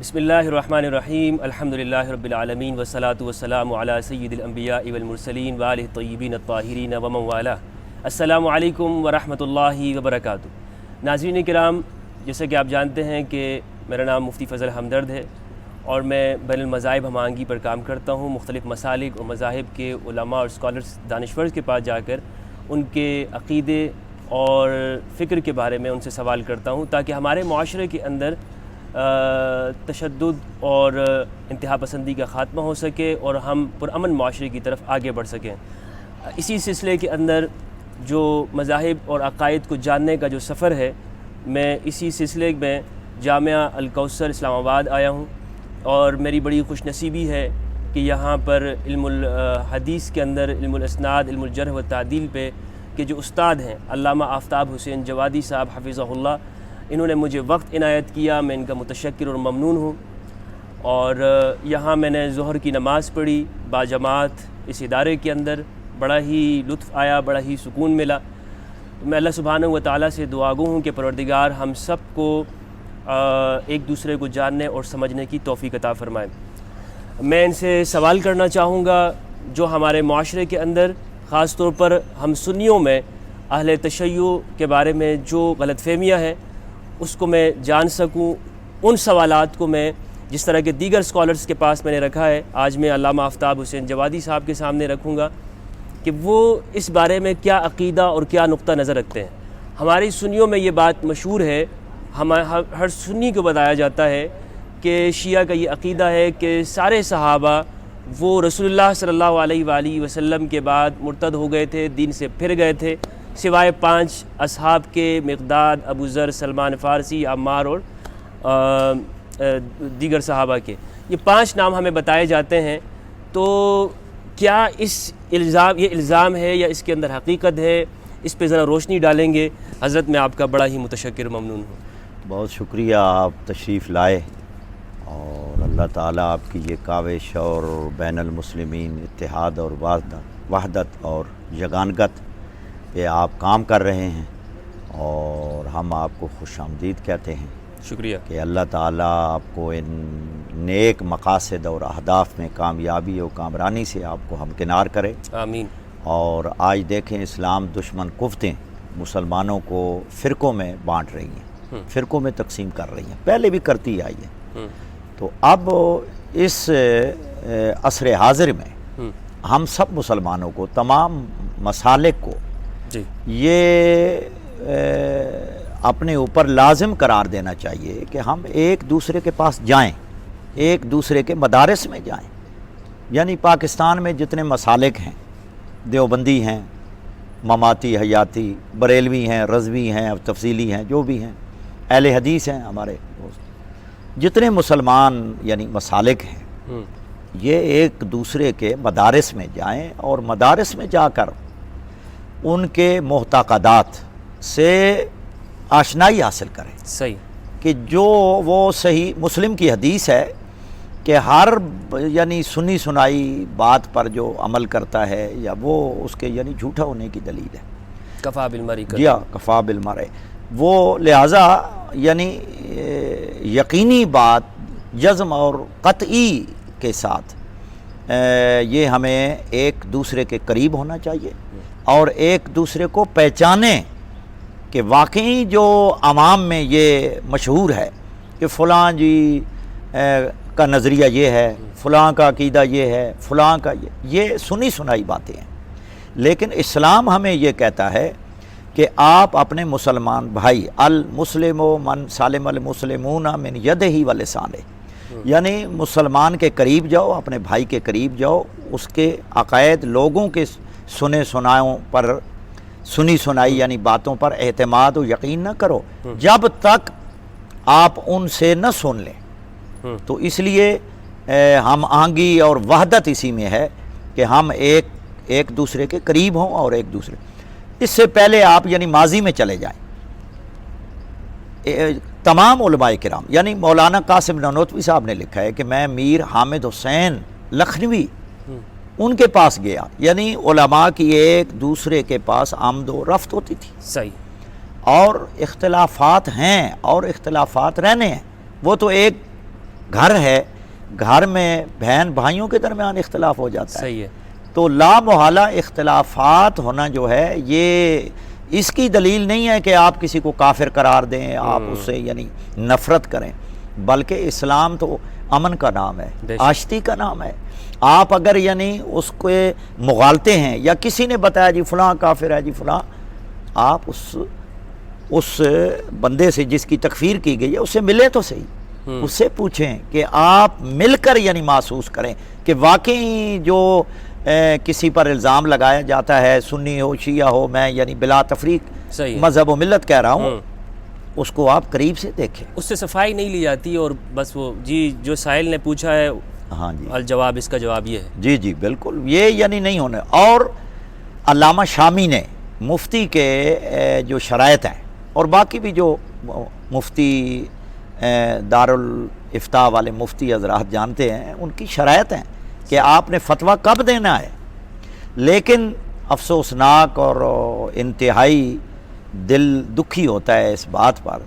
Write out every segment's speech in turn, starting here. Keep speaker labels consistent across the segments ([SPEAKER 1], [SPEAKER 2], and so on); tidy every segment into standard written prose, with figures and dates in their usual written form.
[SPEAKER 1] بسم اللہ الرحمن الرحیم الحمدللہ رب العالمین والصلاة والسلام علی سید الانبیاء والمرسلین وآلہ الطیبین الطاہرین ومن والہ۔ السلام علیکم ورحمۃ اللہ وبرکاتہ۔ ناظرین کرام، جیسا کہ آپ جانتے ہیں کہ میرا نام مفتی فضل ہمدرد ہے اور میں بین المذاہب ہم آہنگی پر کام کرتا ہوں۔ مختلف مسالک اور مذاہب کے علماء اور اسکالرز دانشور کے پاس جا کر ان کے عقیدے اور فکر کے بارے میں ان سے سوال کرتا ہوں تاکہ ہمارے معاشرے کے اندر تشدد اور انتہا پسندی کا خاتمہ ہو سکے اور ہم پرامن معاشرے کی طرف آگے بڑھ سکیں۔ اسی سلسلے کے اندر جو مذاہب اور عقائد کو جاننے کا جو سفر ہے، میں اسی سلسلے میں جامعہ الکوثر اسلام آباد آیا ہوں اور میری بڑی خوش نصیبی ہے کہ یہاں پر علم الحدیث کے اندر علم الاسناد، علم الجرح و تعدیل پہ کہ جو استاد ہیں علامہ آفتاب حسین جوادی صاحب حفظہ اللہ، انہوں نے مجھے وقت عنایت کیا، میں ان کا متشکر اور ممنون ہوں۔ اور یہاں میں نے ظہر کی نماز پڑھی باجماعت اس ادارے کے اندر، بڑا ہی لطف آیا، بڑا ہی سکون ملا۔ میں اللہ سبحانہ و تعالیٰ سے دعا گو ہوں کہ پروردگار ہم سب کو ایک دوسرے کو جاننے اور سمجھنے کی توفیق عطا فرمائے۔ میں ان سے سوال کرنا چاہوں گا جو ہمارے معاشرے کے اندر خاص طور پر ہم سنیوں میں اہل تشیع کے بارے میں جو غلط فہمیاں ہیں اس کو میں جان سکوں۔ ان سوالات کو میں جس طرح کے دیگر اسکالرز کے پاس میں نے رکھا ہے، آج میں علامہ آفتاب حسین جوادی صاحب کے سامنے رکھوں گا کہ وہ اس بارے میں کیا عقیدہ اور کیا نقطہ نظر رکھتے ہیں۔ ہماری سنیوں میں یہ بات مشہور ہے، ہر سنی کو بتایا جاتا ہے کہ شیعہ کا یہ عقیدہ ہے کہ سارے صحابہ وہ رسول اللہ صلی اللہ علیہ وآلہ وسلم کے بعد مرتد ہو گئے تھے، دین سے پھر گئے تھے، سوائے 5 اصحاب کے، مقداد، ابو ذر، سلمان فارسی، عمار اور دیگر صحابہ کے۔ یہ 5 نام ہمیں بتائے جاتے ہیں۔ تو کیا یہ الزام ہے یا اس کے اندر حقیقت ہے؟ اس پہ ذرا روشنی ڈالیں گے۔ حضرت میں آپ کا بڑا ہی متشکر ممنون ہوں۔
[SPEAKER 2] بہت شکریہ، آپ تشریف لائے اور اللہ تعالیٰ آپ کی یہ کاوش اور بین المسلمین اتحاد اور وحدت اور یگانگت پہ آپ کام کر رہے ہیں اور ہم آپ کو خوش آمدید کہتے ہیں۔
[SPEAKER 1] شکریہ
[SPEAKER 2] کہ اللہ تعالیٰ آپ کو ان نیک مقاصد اور اہداف میں کامیابی اور کامرانی سے آپ کو ہمکنار کرے،
[SPEAKER 1] آمین۔
[SPEAKER 2] اور آج دیکھیں اسلام دشمن قوتیں مسلمانوں کو فرقوں میں بانٹ رہی ہیں، فرقوں میں تقسیم کر رہی ہیں، پہلے بھی کرتی آئی ہیں۔ تو اب اس عصر حاضر میں ہم سب مسلمانوں کو تمام مسالک کو
[SPEAKER 1] جی
[SPEAKER 2] یہ اپنے اوپر لازم قرار دینا چاہیے کہ ہم ایک دوسرے کے پاس جائیں، ایک دوسرے کے مدارس میں جائیں۔ یعنی پاکستان میں جتنے مسالک ہیں، دیوبندی ہیں، مماتی، حیاتی، بریلوی ہیں، رضوی ہیں، تفصیلی ہیں، جو بھی ہیں، اہل حدیث ہیں ہمارے دوست، جتنے مسلمان یعنی مسالک ہیں، یہ ایک دوسرے کے مدارس میں جائیں اور مدارس میں جا کر ان کے معتقدات سے آشنائی حاصل کریں۔
[SPEAKER 1] صحیح
[SPEAKER 2] کہ جو وہ صحیح مسلم کی حدیث ہے کہ ہر یعنی سنی سنائی بات پر جو عمل کرتا ہے یا وہ اس کے یعنی جھوٹا ہونے کی دلیل ہے۔
[SPEAKER 1] کفا بالمرء
[SPEAKER 2] جی ہاں، کفا بالمرء، وہ لہٰذا یعنی یقینی بات جزم اور قطعی کے ساتھ یہ ہمیں ایک دوسرے کے قریب ہونا چاہیے اور ایک دوسرے کو پہچانیں کہ واقعی جو عوام میں یہ مشہور ہے کہ فلاں جی کا نظریہ یہ ہے، فلاں کا عقیدہ یہ ہے، فلاں کا یہ سنی سنائی باتیں ہیں۔ لیکن اسلام ہمیں یہ کہتا ہے کہ آپ اپنے مسلمان بھائی، المسلم من سالم المسلمون من یدہ و لسانہ، یعنی مسلمان کے قریب جاؤ، اپنے بھائی کے قریب جاؤ، اس کے عقائد، لوگوں کے سنے سناؤں پر، سنی سنائی یعنی باتوں پر اعتماد و یقین نہ کرو جب تک آپ ان سے نہ سن لیں۔ تو اس لیے ہم آہنگی اور وحدت اسی میں ہے کہ ہم ایک دوسرے کے قریب ہوں اور ایک دوسرے۔ اس سے پہلے آپ یعنی ماضی میں چلے جائیں، تمام علماء کرام یعنی مولانا قاسم نانوتوی صاحب نے لکھا ہے کہ میں میر حامد حسین لکھنوی ان کے پاس گیا، یعنی علماء کی ایک دوسرے کے پاس آمد و رفت ہوتی تھی۔
[SPEAKER 1] صحیح۔
[SPEAKER 2] اور اختلافات ہیں اور اختلافات رہنے ہیں، وہ تو ایک گھر ہے، گھر میں بہن بھائیوں کے درمیان اختلاف ہو جاتا ہے،
[SPEAKER 1] صحیح ہے،
[SPEAKER 2] تو لا محالہ اختلافات ہونا جو ہے یہ اس کی دلیل نہیں ہے کہ آپ کسی کو کافر قرار دیں، آپ اس سے یعنی نفرت کریں، بلکہ اسلام تو امن کا نام ہے،
[SPEAKER 1] بے شک۔
[SPEAKER 2] آشتی کا نام ہے۔ آپ اگر یعنی اس کو مغالتے ہیں یا کسی نے بتایا جی فلاں کافر ہے جی فلاں، آپ اس بندے سے جس کی تکفیر کی گئی ہے اس سے ملے تو صحیح، اس سے پوچھیں کہ آپ مل کر یعنی محسوس کریں کہ واقعی جو کسی پر الزام لگایا جاتا ہے، سنی ہو شیعہ ہو، میں یعنی بلا تفریق
[SPEAKER 1] صحیح ہے،
[SPEAKER 2] مذہب و ملت کہہ رہا ہوں، اس کو آپ قریب سے دیکھیں۔
[SPEAKER 1] اس سے صفائی نہیں لی جاتی اور بس وہ جی جو سائل نے پوچھا ہے
[SPEAKER 2] ہاں جی
[SPEAKER 1] الجواب، اس کا جواب یہ ہے۔
[SPEAKER 2] جی جی بالکل، یہ یعنی نہیں ہونے۔ اور علامہ شامی نے مفتی کے جو شرائط ہیں اور باقی بھی جو مفتی دارالافتاء والے مفتی حضرات جانتے ہیں، ان کی شرائط ہیں کہ آپ نے فتویٰ کب دینا ہے، لیکن افسوسناک اور انتہائی دل دکھی ہوتا ہے اس بات پر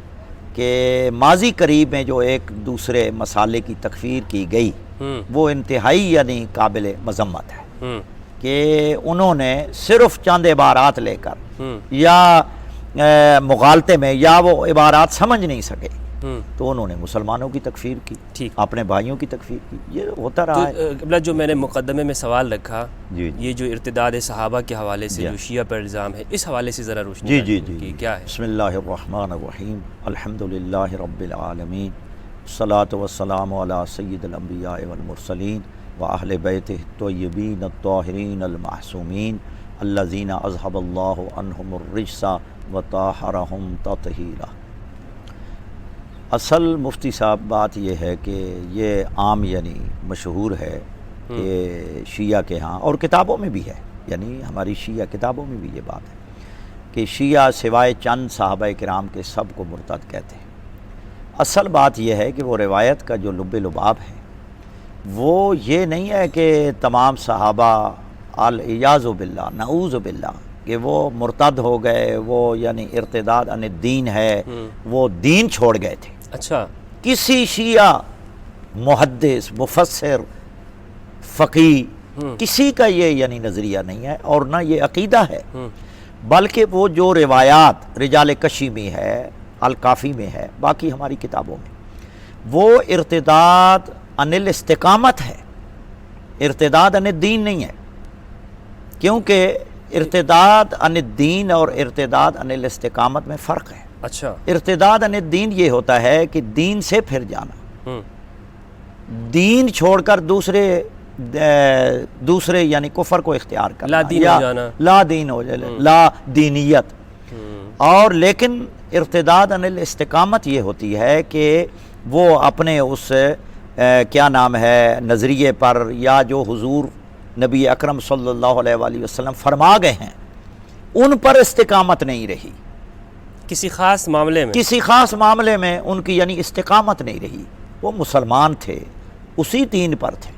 [SPEAKER 2] کہ ماضی قریب میں جو ایک دوسرے مسالے کی تکفیر کی گئی وہ انتہائی یعنی قابل مذمت ہے کہ انہوں نے صرف چند عبارات لے کر یا مغالطے میں یا وہ عبارات سمجھ نہیں سکے تو انہوں نے مسلمانوں کی تکفیر کی،
[SPEAKER 1] ٹھیک،
[SPEAKER 2] اپنے بھائیوں کی تکفیر کی، یہ ہوتا رہا ہے۔
[SPEAKER 1] قبلہ جو میں نے مقدمے میں سوال رکھا،
[SPEAKER 2] جی
[SPEAKER 1] یہ جو ارتداد صحابہ کے حوالے سے جو شیعہ پر الزام ہے، اس حوالے سے ذرا روشنی
[SPEAKER 2] جی
[SPEAKER 1] ڈالیں
[SPEAKER 2] جی
[SPEAKER 1] کہ
[SPEAKER 2] جی
[SPEAKER 1] کیا ہے؟
[SPEAKER 2] بسم اللہ الرحمن الرحیم، الحمدللہ رب العالمین، الصلاۃ والسلام علی سید الانبیاء والمرسلین واہل بیتہ الطیبین الطاہرین المعصومین الذین اذھب اللہ عنہم الرجس وطہرہم تطہیرا۔ اصل مفتی صاحب بات یہ ہے کہ یہ عام یعنی مشہور ہے کہ شیعہ کے ہاں اور کتابوں میں بھی ہے، یعنی ہماری شیعہ کتابوں میں بھی یہ بات ہے کہ شیعہ سوائے چند صحابہ کرام کے سب کو مرتد کہتے ہیں۔ اصل بات یہ ہے کہ وہ روایت کا جو لب لباب ہے وہ یہ نہیں ہے کہ تمام صحابہ الیاذ باللہ نعوذ باللہ کہ وہ مرتد ہو گئے، وہ یعنی ارتداد عن الدین ہے، وہ دین چھوڑ گئے تھے۔
[SPEAKER 1] اچھا،
[SPEAKER 2] کسی شیعہ محدث مفسر فقیہ کسی کا یہ یعنی نظریہ نہیں ہے اور نہ یہ عقیدہ ہے، بلکہ وہ جو روایات رجال کشی میں ہے، الکافی میں ہے، باقی ہماری کتابوں میں، وہ ارتداد عن الاستقامت ہے، ارتداد عن الدین نہیں ہے، کیونکہ ارتداد عن الدین اور ارتداد عن الاستقامت میں فرق ہے۔
[SPEAKER 1] اچھا،
[SPEAKER 2] ارتداد عن الدین یہ ہوتا ہے کہ دین سے پھر جانا، دین چھوڑ کر دوسرے یعنی کفر کو اختیار کرنا،
[SPEAKER 1] لا دین ہو جانا،
[SPEAKER 2] لا دین ہو جانا، لا دینیت۔ اور لیکن ارتداد عن الاستقامت یہ ہوتی ہے کہ وہ اپنے اس کیا نام ہے نظریے پر یا جو حضور نبی اکرم صلی اللہ علیہ وآلہ وسلم فرما گئے ہیں ان پر استقامت نہیں رہی،
[SPEAKER 1] کسی خاص
[SPEAKER 2] معاملے میں ان کی یعنی استقامت نہیں رہی۔ وہ مسلمان تھے، اسی دین پر تھے،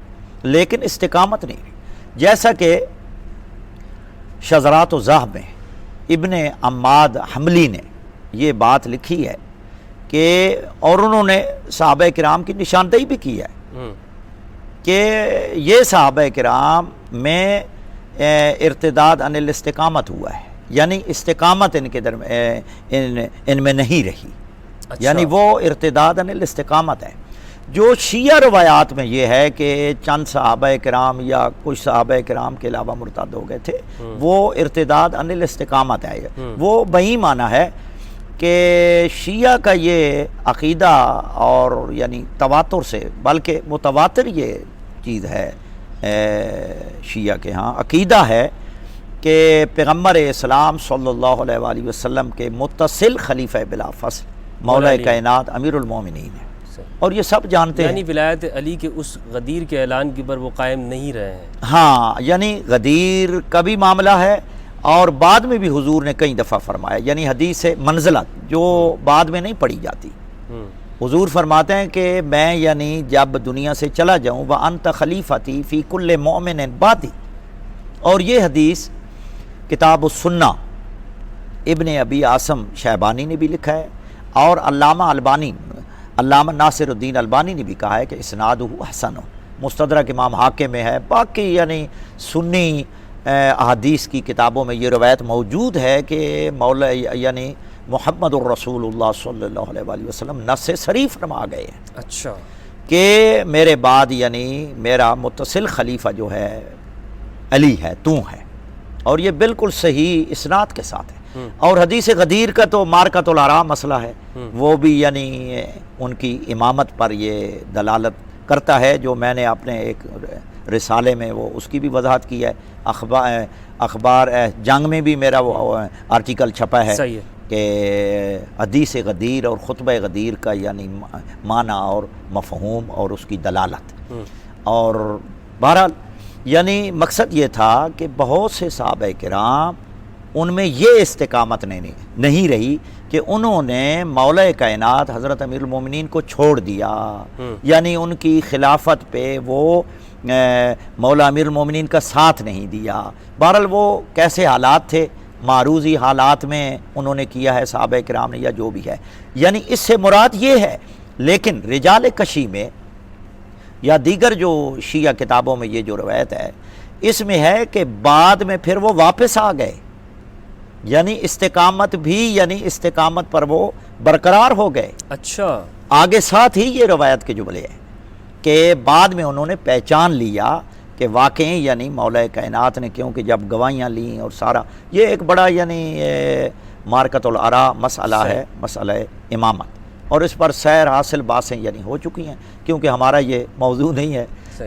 [SPEAKER 2] لیکن استقامت نہیں رہی۔ جیسا کہ شذرات و ذہب میں ابن عماد حملی نے یہ بات لکھی ہے کہ اور انہوں نے صحابہ کرام کی نشاندہی بھی کی ہے کہ یہ صحابہ کرام میں ارتداد عن الاستقامت ہوا ہے، یعنی استقامت ان کے ان میں نہیں رہی، یعنی وہ ارتداد عن الاستقامت ہے۔ جو شیعہ روایات میں یہ ہے کہ چند صحابہ کرام یا کچھ صحابہ کرام کے علاوہ مرتد ہو گئے تھے، وہ ارتداد عن الاستقامت ہے، وہ بہی معنی ہے کہ شیعہ کا یہ عقیدہ اور یعنی تواتر سے بلکہ متواتر یہ چیز ہے، شیعہ کے ہاں عقیدہ ہے کہ پیغمبر اسلام صلی اللہ علیہ وآلہ وسلم کے متصل خلیفہ بلا فصل مولا کائنات امیر المومنین ہے، اور یہ سب جانتے ہیں۔
[SPEAKER 1] یعنی ولایت علی کے اس غدیر کے اعلان کے پر وہ قائم نہیں رہے ہیں۔
[SPEAKER 2] ہاں، یعنی غدیر کا بھی معاملہ ہے اور بعد میں بھی حضور نے کئی دفعہ فرمایا، یعنی حدیث منزلت جو بعد میں نہیں پڑھی جاتی۔ حضور فرماتے ہیں کہ میں یعنی جب دنیا سے چلا جاؤں وَأَنْتَ خَلِيفَتِي فِي كُلِّ مُؤْمِنٍ بَعْدِي، اور یہ حدیث کتاب السنہ ابن ابی عاصم شیبانی نے بھی لکھا ہے اور علامہ البانی علامہ ناصر الدین البانی نے بھی کہا ہے کہ اسنادہ حسن، مستدرک امام حاکم میں ہے، باقی یعنی سنی احادیث کی کتابوں میں یہ روایت موجود ہے کہ مولا یعنی محمد الرسول اللہ صلی اللہ علیہ وآلہ وسلم نص صریف فرما گئے ہیں
[SPEAKER 1] اچھا
[SPEAKER 2] کہ میرے بعد یعنی میرا متصل خلیفہ جو ہے علی ہے، تو ہے، اور یہ بالکل صحیح اسناد کے ساتھ ہے۔ اور حدیث غدیر کا تو مارکۃ الحرام مسئلہ ہے، وہ بھی یعنی ان کی امامت پر یہ دلالت کرتا ہے، جو میں نے اپنے ایک رسالے میں وہ اس کی بھی وضاحت کی ہے، اخبار جنگ میں بھی میرا وہ آرٹیکل چھپا ہے
[SPEAKER 1] صحیح ہے
[SPEAKER 2] کہ حدیث غدیر اور خطبہ غدیر کا یعنی معنی اور مفہوم اور اس کی دلالت۔ اور بہرحال یعنی مقصد یہ تھا کہ بہت سے صحابہ کرام ان میں یہ استقامت نہیں رہی کہ انہوں نے مولا کائنات حضرت امیر المومنین کو چھوڑ دیا، یعنی ان کی خلافت پہ وہ مولا امیر المومنین کا ساتھ نہیں دیا۔ بہرحال وہ کیسے حالات تھے، معروضی حالات میں انہوں نے کیا ہے صحابہ کرام نے، یا جو بھی ہے، یعنی اس سے مراد یہ ہے۔ لیکن رجال کشی میں یا دیگر جو شیعہ کتابوں میں یہ جو روایت ہے، اس میں ہے کہ بعد میں پھر وہ واپس آ گئے، یعنی استقامت بھی یعنی استقامت پر وہ برقرار ہو گئے۔
[SPEAKER 1] اچھا
[SPEAKER 2] آگے ساتھ ہی یہ روایت کے جملے ہیں کہ بعد میں انہوں نے پہچان لیا کہ واقعی یعنی مولا کائنات نے، کیونکہ جب گواہیاں لیں اور سارا یہ ایک بڑا یعنی مارکۃ الآراء مسئلہ ہے، مسئلہ امامت، اور اس پر سیر حاصل باتیں یعنی ہو چکی ہیں، کیونکہ ہمارا یہ موضوع نہیں ہے۔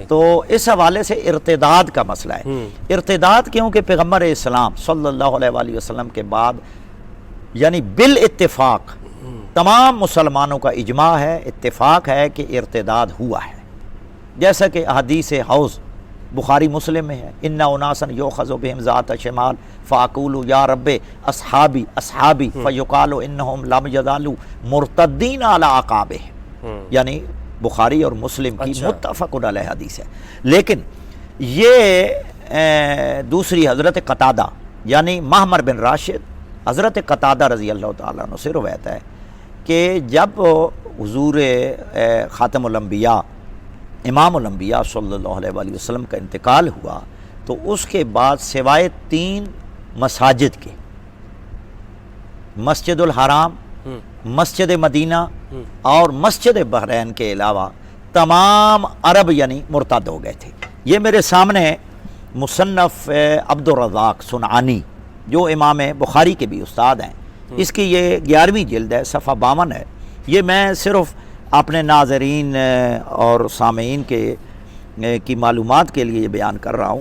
[SPEAKER 2] تو اس حوالے سے ارتداد کا مسئلہ ہے۔ ارتداد کیونکہ پیغمبر اسلام صلی اللہ علیہ وآلہ وسلم کے بعد یعنی بالاتفاق تمام مسلمانوں کا اجماع ہے، اتفاق ہے کہ ارتداد ہوا ہے، جیسا کہ حدیث حوض بخاری مسلم میں ہے، ان اناسا یؤخذ بہم ذات شمال فاقول یا رب اصحابی اصحابی فیقال انہم لم یزالوا مرتدین علی اعقابہم، یعنی بخاری اور مسلم کی متفق علیہ حدیث ہے۔ لیکن یہ دوسری حضرت قتادہ یعنی معمر بن راشد حضرت قتادہ رضی اللہ تعالیٰ عنہ سے روایت ہے کہ جب حضور خاتم الانبیاء امام الانبیاء صلی اللہ علیہ وآلہ وسلم کا انتقال ہوا، تو اس کے بعد سوائے 3 مساجد کے، مسجد الحرام، مسجد مدینہ اور مسجد بحرین کے علاوہ تمام عرب یعنی مرتد ہو گئے تھے۔ یہ میرے سامنے مصنف عبد الرزاق صنعانی جو امام بخاری کے بھی استاد ہیں، اس کی یہ 11ویں جلد ہے، صفحہ 52 ہے۔ یہ میں صرف اپنے ناظرین اور سامعین کی معلومات کے لیے یہ بیان کر رہا ہوں،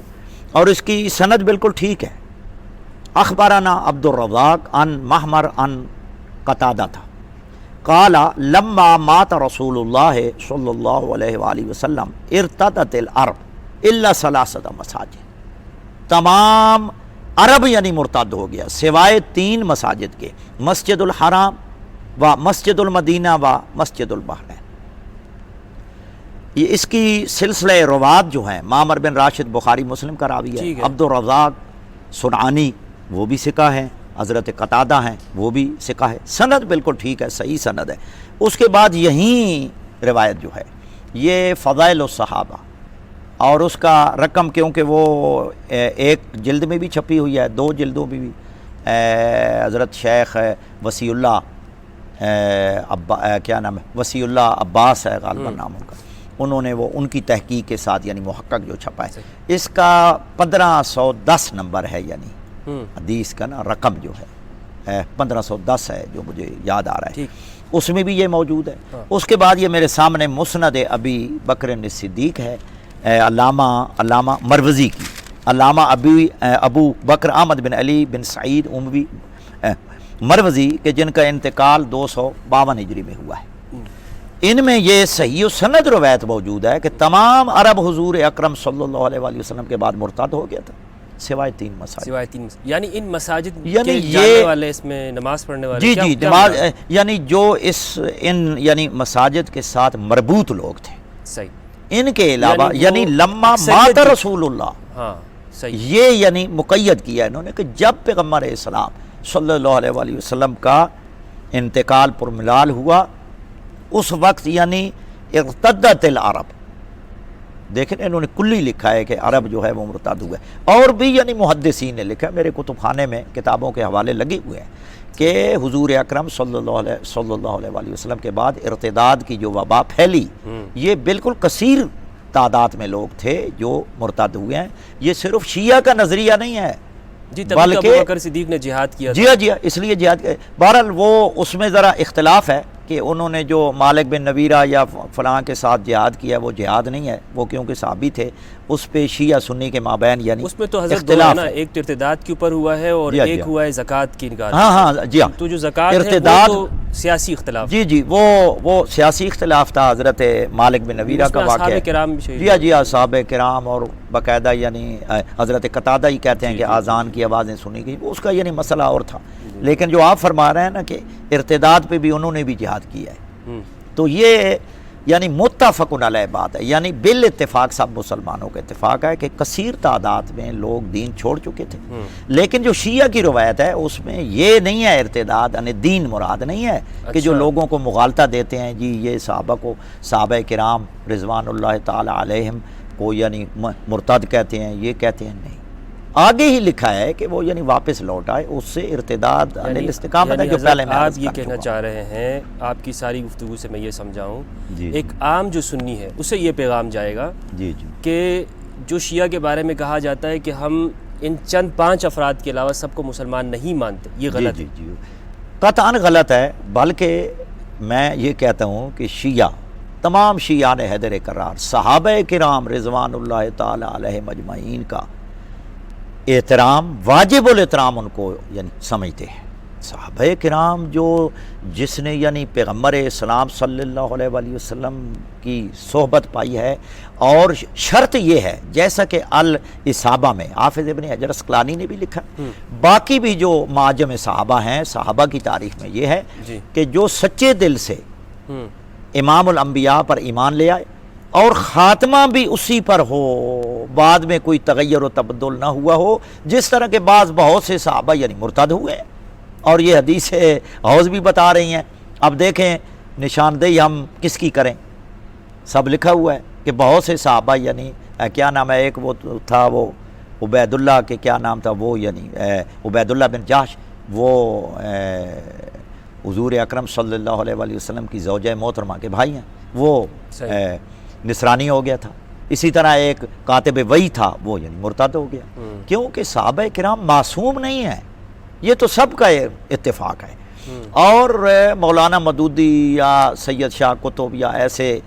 [SPEAKER 2] اور اس کی سند بالکل ٹھیک ہے۔ اخبرنا عبد الرزاق عن معمر عن قتادہ تھا قال لما مات رسول اللہ صلی اللہ علیہ وآلہ وسلم ارتدت العرب الا 3 مساجد، تمام عرب یعنی مرتد ہو گیا سوائے 3 مساجد کے، مسجد الحرام و مسجد المدینہ و مسجد البحرین۔ یہ اس کی سلسلہ روات جو ہیں، معمر بن راشد بخاری مسلم کا راوی ہے، عبد الرزاق صنعانی وہ بھی ثقہ ہیں، حضرت قتادہ ہیں وہ بھی ثقہ ہے، سند بالکل ٹھیک ہے، صحیح سند ہے۔ اس کے بعد یہیں روایت جو ہے یہ فضائل الصحابہ، اور اس کا رقم کیونکہ وہ ایک جلد میں بھی چھپی ہوئی ہے، 2 جلدوں میں بھی، حضرت شیخ وسیع اللہ کیا نام ہے، وسیع اللہ عباس ہے غالباً نام ان کا، انہوں نے وہ ان کی تحقیق کے ساتھ یعنی محقق جو چھپا ہے، اس کا 1510 نمبر ہے، یعنی حدیث کا نا رقم جو ہے 1510 ہے جو مجھے یاد آ رہا ہے، اس میں بھی یہ موجود ہے۔ اس کے بعد یہ میرے سامنے مسند ابی بکر صدیق ہے، علامہ مروزی کی، علامہ ابو بکر احمد بن علی بن سعید اموی مروزی کے، جن کا انتقال 252 ہجری میں ہوا ہے۔ ان میں یہ صحیح و سند روایت موجود ہے کہ تمام عرب حضور اکرم صلی اللہ علیہ وآلہ وسلم کے بعد مرتد ہو گیا تھا سوائے 3 مساجد،
[SPEAKER 1] یعنی ان مساجد
[SPEAKER 2] یعنی
[SPEAKER 1] کے جانے والے، اس میں نماز پڑھنے والے،
[SPEAKER 2] جی نماز یعنی جو ان یعنی مساجد کے ساتھ مربوط لوگ تھے،
[SPEAKER 1] صحیح،
[SPEAKER 2] ان کے علاوہ یعنی لما مات رسول اللہ،
[SPEAKER 1] ہاں صحیح،
[SPEAKER 2] یہ یعنی مقید کیا انہوں نے کہ جب پیغمبر اسلام صلی اللہ علیہ وآلہ وسلم کا انتقال پر ملال ہوا اس وقت یعنی ارتدت العرب، دیکھیں انہوں نے کلی لکھا ہے کہ عرب جو ہے وہ مرتد ہوئے، اور بھی یعنی محدثین نے لکھا ہے، میرے کتب خانے میں کتابوں کے حوالے لگے ہوئے ہیں کہ حضور اکرم صلی اللہ علیہ وسلم کے بعد ارتداد کی جو وبا پھیلی، یہ بالکل کثیر تعداد میں لوگ تھے جو مرتد ہوئے ہیں۔ یہ صرف شیعہ کا نظریہ نہیں ہے،
[SPEAKER 1] جی تبھی تو ابو بکر صدیق نے جہاد کیا
[SPEAKER 2] جی ہاں اس لیے جہاد کیا۔ بہرحال وہ اس میں ذرا اختلاف ہے کہ انہوں نے جو مالک بن نویرہ یا فلاں کے ساتھ جہاد کیا وہ جہاد نہیں ہے، وہ کیونکہ صحابی تھے، اس پہ شیعہ سنی کے مابین یعنی
[SPEAKER 1] اس میں تو حضرت
[SPEAKER 2] اختلاف
[SPEAKER 1] ہے، ایک تو ارتداد کے اوپر ہوا ہے اور ایک ہوا ہے زکوٰۃ کی نگاہ۔
[SPEAKER 2] ہاں جی ہاں،
[SPEAKER 1] تو جو زکوٰۃ ہے
[SPEAKER 2] ارتداد
[SPEAKER 1] وہ تو سیاسی اختلاف،
[SPEAKER 2] جی وہ سیاسی اختلاف تھا، حضرت مالک بن نویرہ کا واقعہ ہے۔ جی ہاں صحابہ کرام، اور باقاعدہ یعنی حضرت قتادہ ہی کہتے ہیں کہ آذان کی آوازیں سنی گئی، اس کا یعنی مسئلہ اور تھا، لیکن جو آپ فرما رہے ہیں نا کہ ارتداد پہ بھی انہوں نے بھی جہاد کیا ہے، تو یہ یعنی متفق علیہ بات ہے، یعنی بالاتفاق سب مسلمانوں کا اتفاق ہے کہ کثیر تعداد میں لوگ دین چھوڑ چکے تھے۔ لیکن جو شیعہ کی روایت ہے اس میں یہ نہیں ہے ارتداد یعنی دین مراد نہیں ہے کہ جو لوگوں کو مغالطہ دیتے ہیں جی یہ صحابہ کرام رضوان اللہ تعالی علیہم کو یعنی مرتد کہتے ہیں، یہ کہتے ہیں، نہیں، آگے ہی لکھا ہے کہ وہ یعنی واپس لوٹ آئے، اس سے ارتداد الاستقامت ہے جو پہلے میں
[SPEAKER 1] آپ یہ کہنا چاہ رہے ہیں، آپ کی ساری گفتگو سے میں یہ سمجھاؤں، ایک عام جو سنی ہے اسے یہ پیغام جائے گا کہ جو شیعہ کے بارے میں کہا جاتا ہے کہ ہم ان چند 5 افراد کے علاوہ سب کو مسلمان نہیں مانتے، یہ غلط ہے۔
[SPEAKER 2] قطعاً غلط ہے، بلکہ میں یہ کہتا ہوں کہ شیعہ، تمام شیعان حیدر کرار، صحابہ کرام رضوان اللہ تعالی علیہم اجمعین کا احترام، واجب الاحترام ان کو یعنی سمجھتے ہیں۔ صحابہ کرام جس نے یعنی پیغمبر اسلام صلی اللہ علیہ وآلہ وسلم کی صحبت پائی ہے، اور شرط یہ ہے جیسا کہ الاصابہ میں حافظ ابن حجر اسقلانی نے بھی لکھا، باقی بھی جو معجم صحابہ ہیں، صحابہ کی تاریخ میں یہ ہے کہ جو سچے دل سے امام الانبیاء پر ایمان لے آئے اور خاتمہ بھی اسی پر ہو، بعد میں کوئی تغیر و تبدل نہ ہوا ہو، جس طرح کے بہت سے صحابہ یعنی مرتد ہوئے ہیں، اور یہ حدیث حوض بھی بتا رہی ہیں۔ اب دیکھیں نشاندہی ہم کس کی کریں، سب لکھا ہوا ہے کہ بہت سے صحابہ یعنی کیا نام ہے، ایک وہ تھا وہ عبید اللہ کے کیا نام تھا، وہ یعنی عبید اللہ بن جاش، وہ حضور اکرم صلی اللہ علیہ وآلہ وسلم کی زوجہ محترمہ کے بھائی ہیں، وہ نصرانی ہو گیا تھا۔ اسی طرح ایک کاتب وحی تھا، وہ یعنی مرتد ہو گیا، کیونکہ صحابہ کرام معصوم نہیں ہیں، یہ تو سب کا اتفاق ہے۔ اور مولانا مودودی یا سید شاہ قطب یا ایسے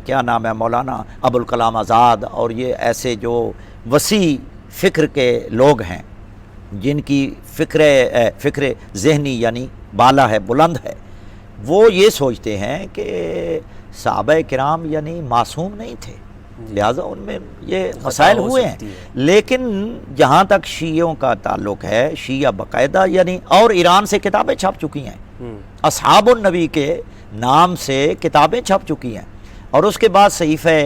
[SPEAKER 2] کیا نام ہے مولانا ابوالکلام آزاد، اور یہ ایسے جو وسیع فکر کے لوگ ہیں جن کی فکر ذہنی یعنی بالا ہے، بلند ہے، وہ یہ سوچتے ہیں کہ صحابہ کرام یعنی معصوم نہیں تھے، لہٰذا ان میں یہ مسائل ہوئے ہیں۔ لیکن جہاں تک شیعوں کا تعلق ہے، شیعہ باقاعدہ یعنی اور ایران سے کتابیں چھپ چکی ہیں، اصحاب النبی کے نام سے کتابیں چھپ چکی ہیں، اور اس کے بعد صحیفہ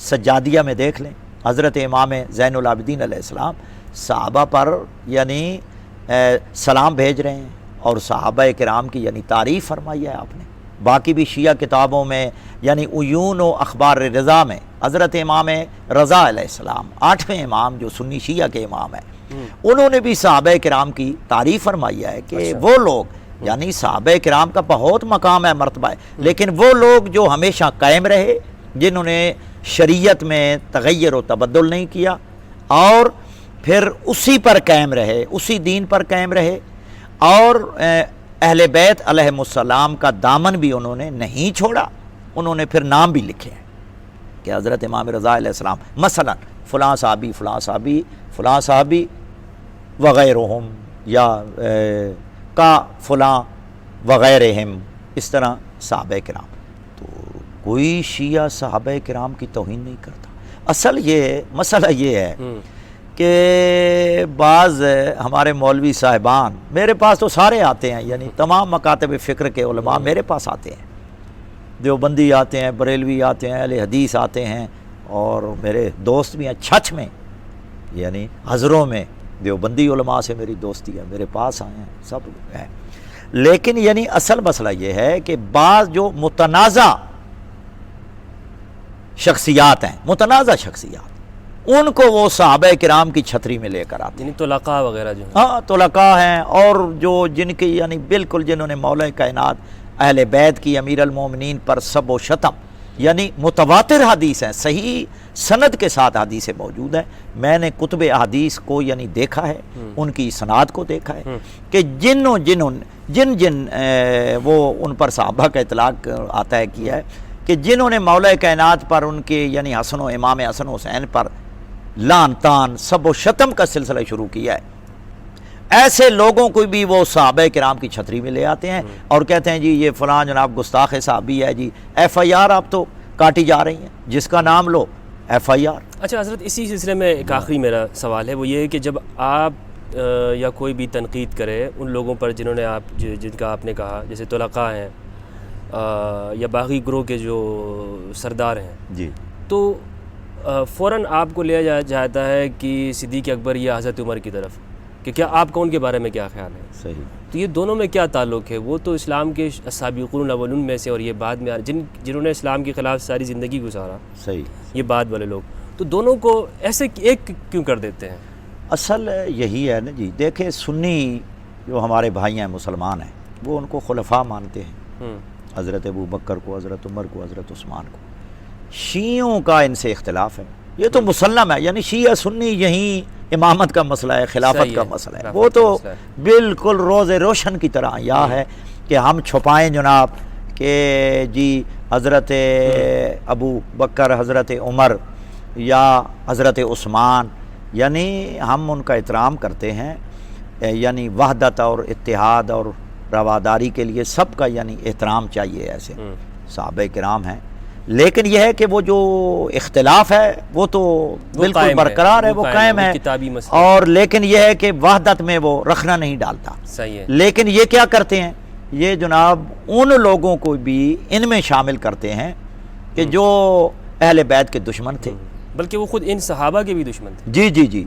[SPEAKER 2] سجادیہ میں دیکھ لیں، حضرت امام زین العابدین علیہ السلام صحابہ پر یعنی سلام بھیج رہے ہیں، اور صحابہ کرام کی یعنی تعریف فرمائی ہے آپ نے۔ باقی بھی شیعہ کتابوں میں یعنی عیون و اخبار رضا میں حضرت امام رضا علیہ السلام 8ویں امام جو سنی شیعہ کے امام ہیں، انہوں نے بھی صحابہ کرام کی تعریف فرمائی ہے کہ وہ لوگ یعنی صحابہ کرام کا بہت مقام ہے، مرتبہ ہے، لیکن وہ لوگ جو ہمیشہ قائم رہے، جنہوں نے شریعت میں تغیر و تبدل نہیں کیا، اور پھر اسی پر قائم رہے، اسی دین پر قائم رہے، اور اہل بیت علیہم السلام کا دامن بھی انہوں نے نہیں چھوڑا۔ انہوں نے پھر نام بھی لکھے ہیں کہ حضرت امام رضا علیہ السلام مثلا فلاں صحابی فلاں صحابی فلاں صحابی وغیرہم، یا کا فلاں وغیرہم، اس طرح صحابہ کرام۔ تو کوئی شیعہ صحابہ کرام کی توہین نہیں کرتا۔ اصل یہ مسئلہ یہ ہے کہ بعض ہمارے مولوی صاحبان، میرے پاس تو سارے آتے ہیں، یعنی تمام مکاتب فکر کے علماء میرے پاس آتے ہیں، دیوبندی آتے ہیں، بریلوی آتے ہیں، اہل حدیث آتے ہیں، اور میرے دوست بھی ہیں چھچ میں، یعنی حضروں میں دیوبندی علماء سے میری دوستی ہے، میرے پاس آئے ہیں، سب ہیں۔ لیکن یعنی اصل مسئلہ یہ ہے کہ بعض جو متنازع شخصیات ہیں، متنازع شخصیات، ان کو وہ صحابہ کرام کی چھتری میں لے کر آتے ہیں،
[SPEAKER 1] یعنی طلقاء وغیرہ جو ہیں،
[SPEAKER 2] ہاں طلقاء ہیں، اور جو جن کی یعنی بالکل جنہوں نے مولا کائنات اہل بیت کی امیر المومنین پر سب و شتم، یعنی متواتر حدیث ہیں، صحیح سند کے ساتھ حدیثیں موجود ہیں. میں نے کتب احادیث کو یعنی دیکھا ہے، ان کی اسناد کو دیکھا ہے کہ جن وہ ان پر صحابہ کا اطلاق آتا ہے کیا ہے کہ جنہوں نے مولا کائنات پر ان کے یعنی امام حسن حسین پر لعن طعن سب و شتم کا سلسلہ شروع کیا ہے، ایسے لوگوں کو بھی وہ صحابہ کرام کی چھتری میں لے آتے ہیں اور کہتے ہیں جی یہ فلاں جناب گستاخ صحابی ہے، جی ایف آئی آر آپ تو کاٹی جا رہی ہیں، جس کا نام لو ایف آئی آر.
[SPEAKER 1] اچھا حضرت، اسی سلسلے میں ایک آخری میرا سوال ہے، وہ یہ ہے کہ جب آپ یا کوئی بھی تنقید کرے ان لوگوں پر جنہوں نے جن کا آپ نے کہا، جیسے طلقاء ہیں یا باغی گروہ کے جو سردار ہیں،
[SPEAKER 2] جی
[SPEAKER 1] تو فوراً آپ کو لیا جاتا ہے کہ صدیق اکبر یا حضرت عمر کی طرف، کہ کیا آپ کا ان کے بارے میں کیا خیال ہے؟
[SPEAKER 2] صحیح.
[SPEAKER 1] تو یہ دونوں میں کیا تعلق ہے؟ وہ تو اسلام کے سابقون الاولون میں سے، اور یہ بعد میں جنہوں نے اسلام کے خلاف ساری زندگی گزارا،
[SPEAKER 2] صحیح،
[SPEAKER 1] یہ بعد والے لوگ، تو دونوں کو ایسے ایک کیوں کر دیتے ہیں؟
[SPEAKER 2] اصل یہی ہے نا جی. دیکھیں سنی جو ہمارے بھائی ہیں مسلمان ہیں، وہ ان کو خلفاء مانتے ہیں، حضرت ابو بکر کو، حضرت عمر کو، حضرت عثمان کو. شیعوں کا ان سے اختلاف ہے، یہ تو مسلم ہے، یعنی شیعہ سنی یہی امامت کا مسئلہ ہے، خلافت کا مسئلہ ہے، وہ تو بالکل روز روشن کی طرح یا ہے کہ ہم چھپائیں جناب کہ جی حضرت ابو بکر، حضرت عمر یا حضرت عثمان، یعنی ہم ان کا احترام کرتے ہیں، یعنی وحدت اور اتحاد اور رواداری کے لیے سب کا یعنی احترام چاہیے، ایسے صحابہ کرام ہیں. لیکن یہ ہے کہ وہ جو اختلاف ہے وہ تو بالکل برقرار ہے، وہ قائم ہے، اور لیکن یہ ہے کہ وحدت میں وہ رکھنا نہیں ڈالتا.
[SPEAKER 1] صحیح ہے.
[SPEAKER 2] لیکن یہ کیا کرتے ہیں، یہ جناب ان لوگوں کو بھی ان میں شامل کرتے ہیں کہ جو اہل بیت کے دشمن تھے،
[SPEAKER 1] بلکہ وہ خود ان صحابہ کے بھی دشمن تھے.
[SPEAKER 2] جی جی جی،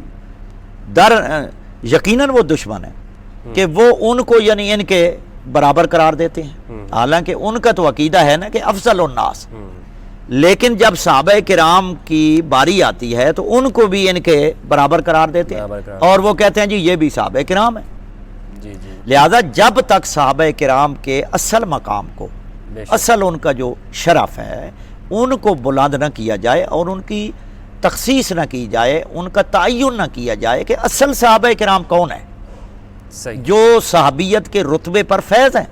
[SPEAKER 2] یقیناً وہ دشمن ہیں کہ وہ ان کو یعنی ان کے برابر قرار دیتے ہیں، حالانکہ ان کا تو عقیدہ ہے نا کہ افضل الناس. لیکن جب صحابہ کرام کی باری آتی ہے تو ان کو بھی ان کے برابر قرار دیتے ہیں، اور وہ کہتے ہیں جی یہ بھی صحابہ کرام ہیں. لہذا جب تک صحابہ کرام کے اصل مقام کو، اصل ان کا جو شرف ہے، ان کو بلند نہ کیا جائے اور ان کی تخصیص نہ کی جائے، ان کا تعین نہ کیا جائے کہ اصل صحابہ کرام کون ہیں، جو صحابیت کے رتبے پر فیض ہیں.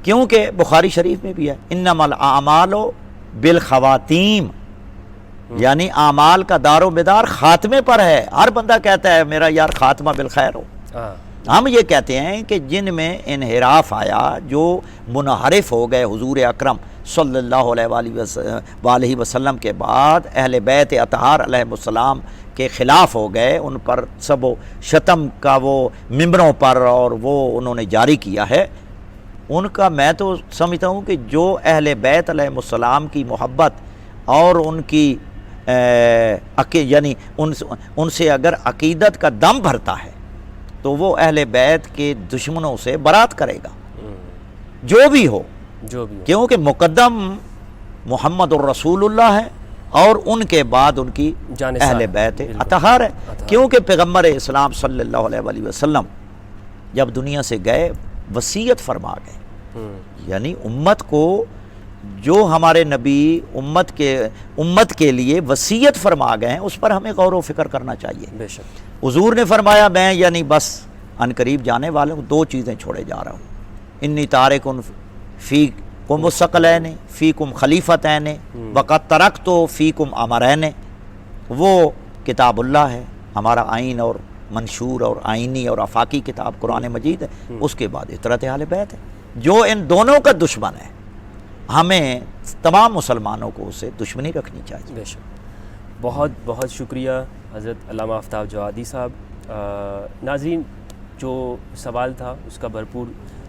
[SPEAKER 2] کیونکہ بخاری شریف میں بھی ہے انما الاعمال بالخواتیم، یعنی اعمال کا دار و مدار خاتمے پر ہے. ہر بندہ کہتا ہے میرا یار خاتمہ بالخیر ہو. ہم یہ کہتے ہیں کہ جن میں انحراف آیا، جو منحرف ہو گئے حضور اکرم صلی اللہ علیہ وسلم کے بعد، اہل بیت اطہار علیہ السلام کے خلاف ہو گئے، ان پر سب و شتم کا وہ ممبروں پر اور وہ انہوں نے جاری کیا ہے، ان کا میں تو سمجھتا ہوں کہ جو اہل بیت علیہ السلام کی محبت اور ان کی یعنی ان سے اگر عقیدت کا دم بھرتا ہے تو وہ اہل بیت کے دشمنوں سے برات کرے گا، جو بھی ہو، کیونکہ مقدم محمد الرسول اللہ ہے اور ان کے بعد ان کی اہل بیت اطہار ہے. کیونکہ پیغمبر اسلام صلی اللہ علیہ وسلم جب دنیا سے گئے وصیت فرما گئے، یعنی امت کو جو ہمارے نبی امت کے لیے وصیت فرما گئے ہیں اس پر ہمیں غور و فکر کرنا چاہیے.
[SPEAKER 1] بے شک
[SPEAKER 2] حضور نے فرمایا میں یعنی بس ان قریب جانے والے ہوں، دو چیزیں چھوڑے جا رہا ہوں، انی تارکن فیکم الثقلین فیکم خلیفتین وقد ترکت فیکم امرین. وہ کتاب اللہ ہے، ہمارا آئین اور منشور اور آئینی اور آفاقی کتاب قرآن مجید ہے، اس کے بعد اطرت اہل بیت ہے، جو ان دونوں کا دشمن ہے. ہمیں تمام مسلمانوں کو اسے دشمنی رکھنی چاہیے.
[SPEAKER 1] بے شک. بہت بہت شکریہ حضرت علامہ آفتاب جوادی صاحب. ناظرین، جو سوال تھا اس کا بھرپور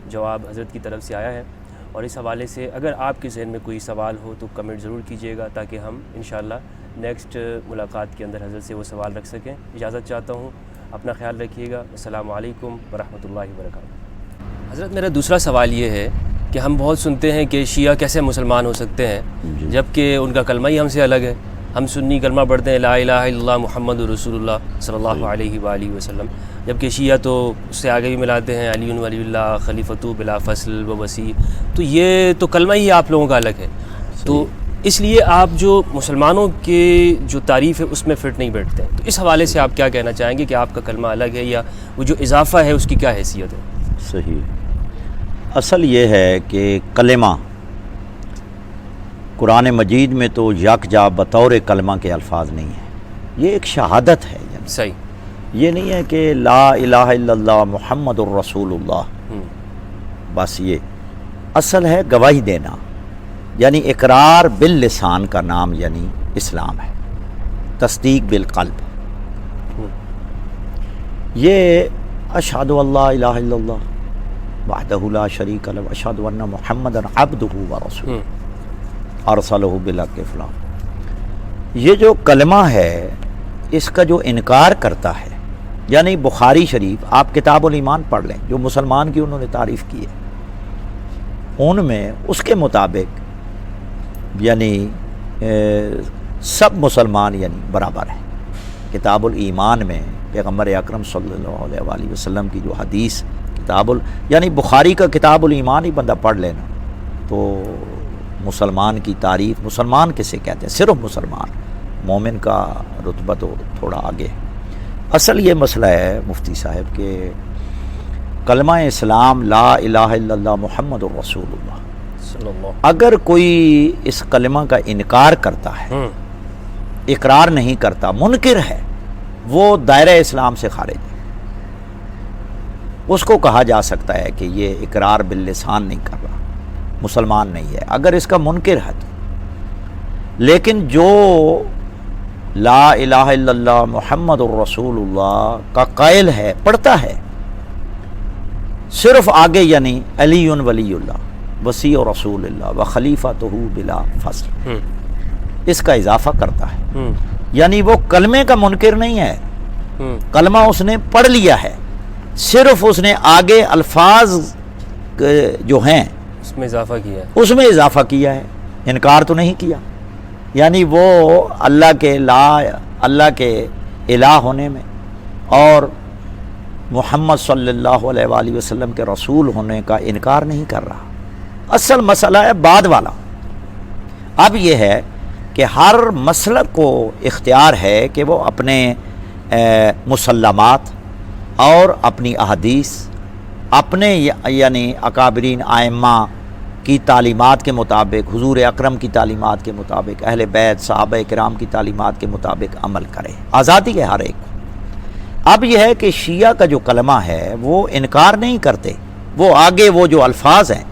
[SPEAKER 1] جواب حضرت کی طرف سے آیا ہے، اور اس حوالے سے اگر آپ کے ذہن میں کوئی سوال ہو تو کمنٹ ضرور کیجیے گا تاکہ ہم انشاءاللہ نیکسٹ ملاقات کے اندر حضرت سے وہ سوال رکھ سکیں. اجازت چاہتا ہوں، اپنا خیال رکھیے گا. السلام علیکم ورحمۃ اللہ وبرکاتہ. حضرت میرا دوسرا سوال یہ ہے کہ ہم بہت سنتے ہیں کہ شیعہ کیسے مسلمان ہو سکتے ہیں جبکہ ان کا کلمہ ہی ہم سے الگ ہے. ہم سنی کلمہ پڑھتے ہیں لا الہ الا اللہ محمد رسول اللہ صلی اللہ علیہ وآلہ وسلم، جبکہ شیعہ تو اس سے آگے بھی ملاتے ہیں علی ولی اللہ خلیفۃ بلا فصل و وسیع. تو یہ تو کلمہ ہی آپ لوگوں کا الگ ہے، تو اس لیے آپ جو مسلمانوں کے جو تعریف ہے اس میں فٹ نہیں بیٹھتے ہیں. تو اس حوالے سے آپ کیا کہنا چاہیں گے کہ آپ کا کلمہ الگ ہے یا وہ جو اضافہ ہے اس کی کیا حیثیت ہے؟
[SPEAKER 2] صحیح. اصل یہ ہے کہ کلمہ قرآن مجید میں تو یکجا بطور کلمہ کے الفاظ نہیں ہیں، یہ ایک شہادت ہے.
[SPEAKER 1] صحیح.
[SPEAKER 2] یہ نہیں ہے کہ لا الہ الا اللہ محمد الرسول اللہ، بس یہ اصل ہے گواہی دینا، یعنی اقرار باللسان کا نام یعنی اسلام ہے، تصدیق بالقلب. یہ اشہد ان لا الہ الا اللہ وحدہ لا شریک لہ اشہد ان محمدا عبدہ ورسولہ ارسلہ بالحق فلاں. یہ جو کلمہ ہے اس کا جو انکار کرتا ہے، یعنی بخاری شریف آپ کتاب الایمان پڑھ لیں جو مسلمان کی انہوں نے تعریف کی ہے، ان میں اس کے مطابق یعنی سب مسلمان یعنی برابر ہیں. کتاب الایمان میں پیغمبر اکرم صلی اللہ علیہ وآلہ وسلم کی جو حدیث یعنی بخاری کا کتاب الایمان ہی بندہ پڑھ لینا تو مسلمان کی تعریف، مسلمان کسے کہتے ہیں؟ صرف مسلمان، مومن کا رتبہ تو تھوڑا آگے ہے. اصل یہ مسئلہ ہے مفتی صاحب کہ کلمہ اسلام لا الہ الا اللہ محمد الرسول اللہ، اگر کوئی اس کلمہ کا انکار کرتا ہے، اقرار نہیں کرتا، منکر ہے، وہ دائرہ اسلام سے خارج ہے. اس کو کہا جا سکتا ہے کہ یہ اقرار باللسان نہیں کر رہا، مسلمان نہیں ہے اگر اس کا منکر ہے تو. لیکن جو لا الہ الا اللہ محمد الرسول اللہ کا قائل ہے، پڑھتا ہے، صرف آگے یعنی علی ولی اللہ وسیع رسول اللہ و خلیفۃہ بلا فصل اس کا اضافہ کرتا ہے، یعنی وہ کلمے کا منکر نہیں ہے، کلمہ اس نے پڑھ لیا ہے، صرف اس نے آگے الفاظ جو ہیں
[SPEAKER 1] اس میں اضافہ کیا ہے،
[SPEAKER 2] انکار تو نہیں کیا. یعنی وہ اللہ کے الہ ہونے میں اور محمد صلی اللہ علیہ وآلہ وسلم کے رسول ہونے کا انکار نہیں کر رہا. اصل مسئلہ ہے بعد والا. اب یہ ہے کہ ہر مسلک کو اختیار ہے کہ وہ اپنے مسلمات اور اپنی احادیث، اپنے یعنی اکابرین ائمہ کی تعلیمات کے مطابق، حضور اکرم کی تعلیمات کے مطابق، اہل بیت صحابہ کرام کی تعلیمات کے مطابق عمل کرے. آزادی ہے ہر ایک کو. اب یہ ہے کہ شیعہ کا جو کلمہ ہے وہ انکار نہیں کرتے، وہ آگے وہ جو الفاظ ہیں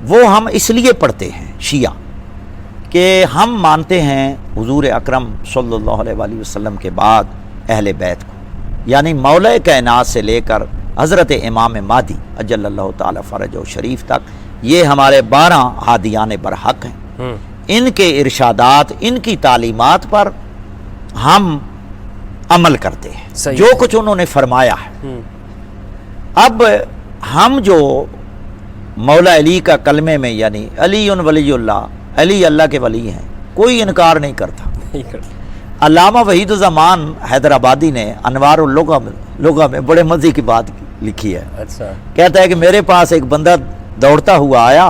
[SPEAKER 2] وہ ہم اس لیے پڑھتے ہیں شیعہ کہ ہم مانتے ہیں حضور اکرم صلی اللہ علیہ وآلہ وسلم کے بعد اہل بیت کو، یعنی مولا کائنات سے لے کر حضرت امام مہدی اجل اللہ تعالی فرجہ شریف تک یہ ہمارے 12 ہادیان برحق ہیں. ان کے ارشادات، ان کی تعلیمات پر ہم عمل کرتے ہیں، جو کچھ انہوں نے فرمایا ہے. اب ہم جو مولا علی کا کلمے میں یعنی علی ولی اللہ، علی اللہ کے ولی ہیں، کوئی انکار نہیں کرتا. علامہ وحید الزمان حیدرآبادی نے انوار اللغہ میں بڑے مزے کی بات لکھی ہے. کہتا ہے کہ میرے پاس ایک بندہ دوڑتا ہوا آیا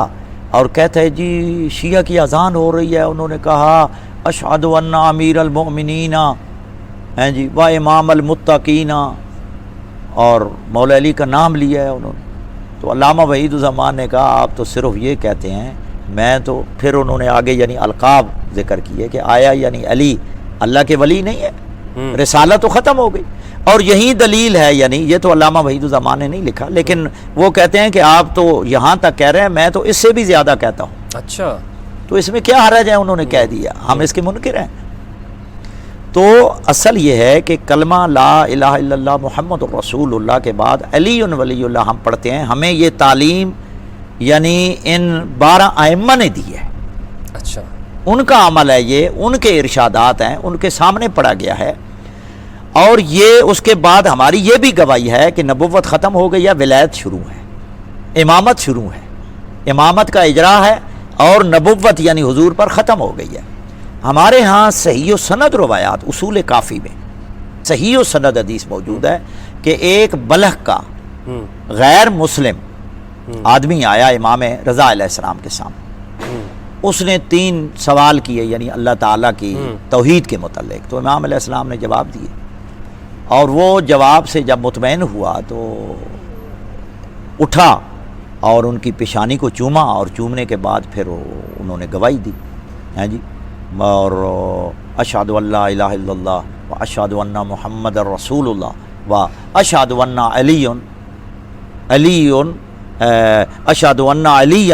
[SPEAKER 2] اور کہتا ہے جی شیعہ کی اذان ہو رہی ہے. انہوں نے کہا اشہد ان امیر المؤمنین ہیں جی و امام المتقین، اور مولا علی کا نام لیا ہے انہوں نے. تو علامہ وحید الزمان نے کہا آپ تو صرف یہ کہتے ہیں، میں تو پھر انہوں نے آگے یعنی القاب ذکر کیے کہ آیا یعنی علی اللہ کے ولی نہیں ہے، رسالہ تو ختم ہو گئی. اور یہی دلیل ہے، یعنی یہ تو علامہ وحید الزمان نے نہیں لکھا، لیکن وہ کہتے ہیں کہ آپ تو یہاں تک کہہ رہے ہیں، میں تو اس سے بھی زیادہ کہتا ہوں.
[SPEAKER 1] اچھا،
[SPEAKER 2] تو اس میں کیا حرج ہے؟ انہوں نے کہہ دیا، ہم اس کے منکر ہیں. تو اصل یہ ہے کہ کلمہ لا الہ الا اللہ محمد الرسول اللہ کے بعد علی ولی اللہ ہم پڑھتے ہیں. ہمیں یہ تعلیم یعنی ان 12 ائمہ نے دی ہے.
[SPEAKER 1] اچھا،
[SPEAKER 2] ان کا عمل ہے یہ، ان کے ارشادات ہیں، ان کے سامنے پڑھا گیا ہے. اور یہ اس کے بعد ہماری یہ بھی گواہی ہے کہ نبوت ختم ہو گئی یا ولایت شروع ہے. امامت شروع ہے، امامت کا اجرا ہے، اور نبوت یعنی حضور پر ختم ہو گئی ہے۔ ہمارے ہاں صحیح و سند روایات اصول کافی میں صحیح و سند حدیث موجود ہے کہ ایک بلخ کا غیر مسلم آدمی آیا امام رضا علیہ السلام کے سامنے، اس نے 3 سوال کیے یعنی اللہ تعالیٰ کی توحید کے متعلق، تو امام علیہ السلام نے جواب دیے، اور وہ جواب سے جب مطمئن ہوا تو اٹھا اور ان کی پیشانی کو چوما، اور چومنے کے بعد پھر انہوں نے گواہی دی، ہیں جی، اور اشہد ان لا الہ الا اللہ و اشہد ان محمد رسول اللہ و اشہد ان اشہد ان علی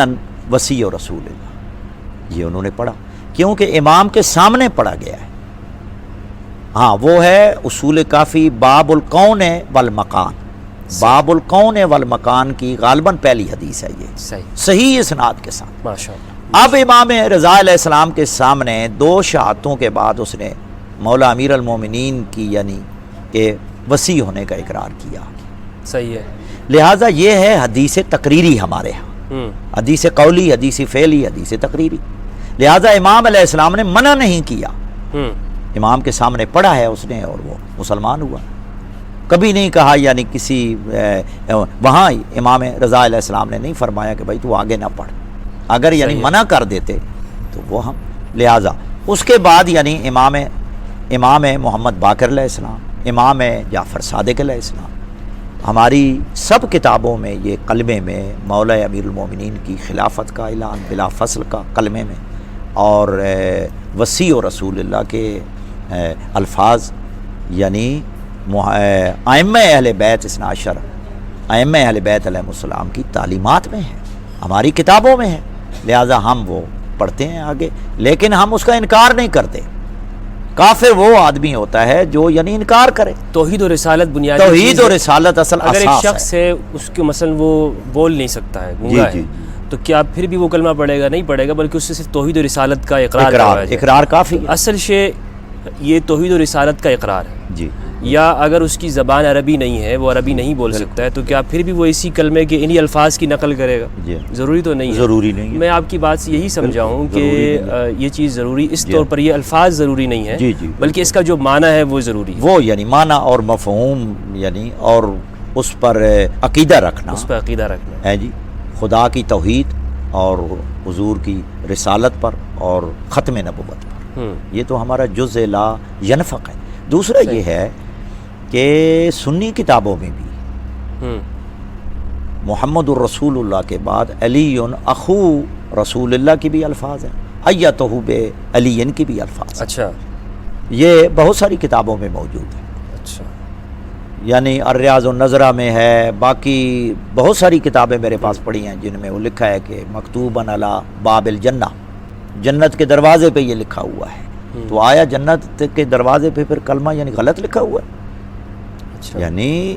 [SPEAKER 2] وصی رسول اللہ، یہ انہوں نے پڑھا کیونکہ امام کے سامنے پڑھا گیا ہے۔ ہاں وہ ہے اصول کافی باب الکون والمکان، باب الکون والمکان کی غالباً پہلی حدیث ہے یہ، صحیح اسناد کے ساتھ،
[SPEAKER 1] ماشاءاللہ۔
[SPEAKER 2] اب امام رضا علیہ السلام کے سامنے 2 شہادتوں کے بعد اس نے مولا امیر المومنین کی یعنی کہ وصی ہونے کا اقرار کیا،
[SPEAKER 1] صحیح ہے۔
[SPEAKER 2] لہٰذا یہ ہے حدیث تقریری ہمارے ہاں، حدیث قولی، حدیث فعلی، حدیث تقریری۔ لہٰذا امام علیہ السلام نے منع نہیں کیا، امام کے سامنے پڑھا ہے اس نے اور وہ مسلمان ہوا، کبھی نہیں کہا یعنی کسی وہاں امام رضا علیہ السلام نے نہیں فرمایا کہ بھائی تو آگے نہ پڑھ، اگر یعنی منع کر دیتے تو وہ ہم، لہٰذا اس کے بعد یعنی امام محمد باقر علیہ السلام، امام جعفر صادق علیہ السلام، ہماری سب کتابوں میں یہ کلمے میں مولا امیر المومنین کی خلافت کا اعلان بلا فصل کا کلمے میں، اور وصی و رسول اللہ کے الفاظ یعنی ائمہ اہل بیت اثنا عشر، ائمہ اہل بیت علیہ السلام کی تعلیمات میں ہے، ہماری کتابوں میں ہے، لہٰذا ہم وہ پڑھتے ہیں آگے، لیکن ہم اس کا انکار نہیں کرتے۔ کافر وہ آدمی ہوتا ہے جو یعنی انکار کرے۔
[SPEAKER 1] توحید و رسالت بنیادی
[SPEAKER 2] توحید و رسالت اصل
[SPEAKER 1] اگر ایک
[SPEAKER 2] اساس
[SPEAKER 1] شخص ہے اس کے مثلا وہ بول نہیں سکتا ہے، گونگا ہے، تو کیا پھر بھی وہ کلمہ پڑھے گا؟ نہیں پڑھے گا، بلکہ اس سے صرف توحید و رسالت کا
[SPEAKER 2] اقرار کافی ہے۔
[SPEAKER 1] اصل شے یہ توحید و رسالت کا اقرار ہے
[SPEAKER 2] جی،
[SPEAKER 1] یا اگر اس کی زبان عربی نہیں ہے، وہ عربی نہیں بول سکتا ہے، تو کیا پھر بھی وہ اسی کلمے کے انہی الفاظ کی نقل کرے گا؟
[SPEAKER 2] جی،
[SPEAKER 1] ضروری تو نہیں ہے،
[SPEAKER 2] ضروری نہیں ہے۔
[SPEAKER 1] میں آپ کی بات سے یہی سمجھا ہوں کہ یہ چیز ضروری اس طور پر یہ الفاظ ضروری نہیں ہے،
[SPEAKER 2] جی جی،
[SPEAKER 1] بلکہ اس کا جو معنی ہے وہ ضروری ہے،
[SPEAKER 2] وہ یعنی معنی اور مفہوم یعنی اور اس پر عقیدہ رکھنا،
[SPEAKER 1] اس پہ عقیدہ رکھنا
[SPEAKER 2] ہے جی، خدا کی توحید اور حضور کی رسالت پر اور ختم نبوت پر، یہ تو ہمارا جز لا ینفق ہے۔ دوسرا یہ ہے کہ سنی کتابوں میں بھی محمد الرسول اللہ کے بعد علی اخو رسول اللہ کی بھی الفاظ ہیں، ایتہ بے علی کی بھی الفاظ،
[SPEAKER 1] اچھا،
[SPEAKER 2] یہ بہت ساری کتابوں میں موجود ہے،
[SPEAKER 1] اچھا،
[SPEAKER 2] یعنی الریاض النظرہ میں ہے، باقی بہت ساری کتابیں میرے پاس پڑھی ہیں جن میں وہ لکھا ہے کہ مکتوباً علی باب الجنہ، جنت کے دروازے پہ یہ لکھا ہوا ہے، تو آیا جنت کے دروازے پہ پھر کلمہ یعنی غلط لکھا ہوا ہے؟ یعنی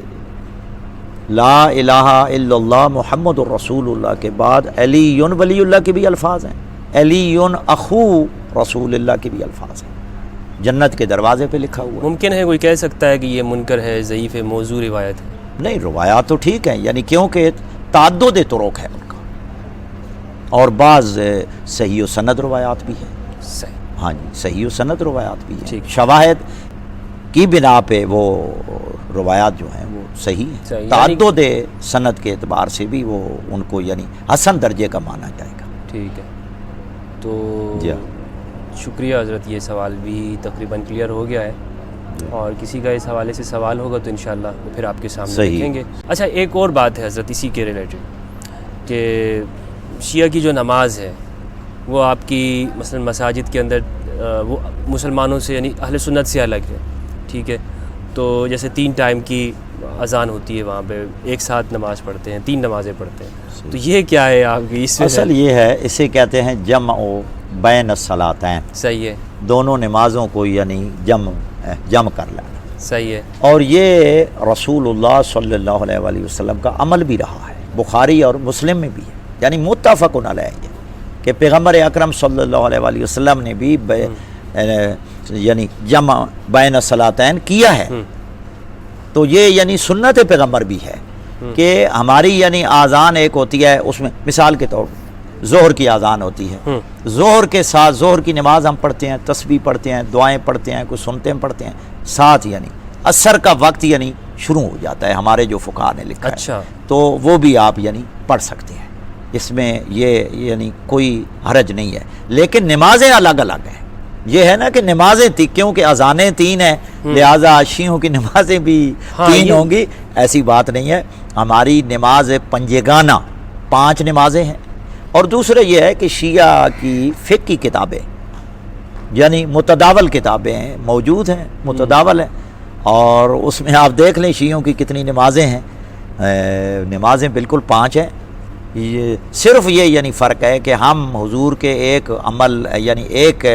[SPEAKER 2] لا الہ الا اللہ محمد الرسول اللہ کے بعد علی ولی اللہ کے بھی الفاظ ہیں، علی اخو رسول اللہ کے بھی الفاظ ہیں، جنت کے دروازے پہ لکھا ہوا ہے۔
[SPEAKER 1] ممکن ہے کوئی کہہ سکتا ہے کہ یہ منکر ہے، ضعیف ہے، موضوع روایت ہے؟
[SPEAKER 2] نہیں، روایات تو ٹھیک ہیں، یعنی کیونکہ تعدد طرق ہے ان کا، اور بعض صحیح و سند روایات بھی ہیں،
[SPEAKER 1] صحیح،
[SPEAKER 2] ہاں جی، صحیح و سند روایات بھی ہیں،
[SPEAKER 1] ٹھیک،
[SPEAKER 2] شواہد کی بنا پہ وہ روایات جو ہیں وہ صحیح ہیں، تعدد سند کے اعتبار سے بھی وہ ان کو یعنی حسن درجے کا مانا جائے گا۔
[SPEAKER 1] ٹھیک ہے، تو شکریہ حضرت، یہ سوال بھی تقریباً کلیئر ہو گیا ہے، اور کسی کا اس حوالے سے سوال ہوگا تو انشاءاللہ وہ پھر آپ کے سامنے رکھیں گے۔ اچھا، ایک اور بات ہے حضرت اسی کے ریلیٹڈ کہ شیعہ کی جو نماز ہے وہ آپ کی مثلا مساجد کے اندر وہ مسلمانوں سے یعنی اہل سنت سے الگ ہے، ٹھیک ہے، تو جیسے 3 ٹائم کی اذان ہوتی ہے وہاں پہ ایک ساتھ نماز پڑھتے ہیں، 3 نمازیں پڑھتے ہیں، تو یہ کیا ہے آپ کی اس میں؟
[SPEAKER 2] اصل یہ ہے، اسے کہتے ہیں جمع بین الصلاتین،
[SPEAKER 1] صحیح ہے،
[SPEAKER 2] دونوں نمازوں کو یعنی جمع کر لینا،
[SPEAKER 1] صحیح ہے،
[SPEAKER 2] اور یہ رسول اللہ صلی اللہ علیہ وآلہ وسلم کا عمل بھی رہا ہے، بخاری اور مسلم میں بھی ہے، یعنی متفق علیہ کہ پیغمبر اکرم صلی اللہ علیہ وآلہ وسلم نے بھی یعنی جمع بین الصلاتین کیا ہے، تو یہ یعنی سنت پیغمبر بھی ہے، کہ ہماری یعنی آذان ایک ہوتی ہے، اس میں مثال کے طور پر ظہر کی آذان ہوتی ہے، ظہر کے ساتھ ظہر کی نماز ہم پڑھتے ہیں، تسبیح پڑھتے ہیں، دعائیں پڑھتے ہیں، کچھ سنتے ہیں پڑھتے ہیں، ساتھ یعنی عصر کا وقت یعنی شروع ہو جاتا ہے، ہمارے جو فقہا نے لکھا ہے، تو وہ بھی آپ یعنی پڑھ سکتے ہیں، اس میں یہ یعنی کوئی حرج نہیں ہے، لیکن نمازیں الگ الگ ہیں۔ یہ ہے نا کہ نمازیں کیونکہ اذانیں 3 ہیں، لہٰذا شیعوں کی نمازیں بھی 3 ہوں گی، ایسی بات نہیں ہے۔ ہماری نماز پنجگانہ 5 نمازیں ہیں، اور دوسرا یہ ہے کہ شیعہ کی فقہ کی کتابیں یعنی متداول کتابیں موجود ہیں، متداول ہیں، اور اس میں آپ دیکھ لیں شیعوں کی کتنی نمازیں ہیں، نمازیں بالکل 5 ہیں۔ یہ صرف یہ یعنی فرق ہے کہ ہم حضور کے ایک عمل یعنی ایک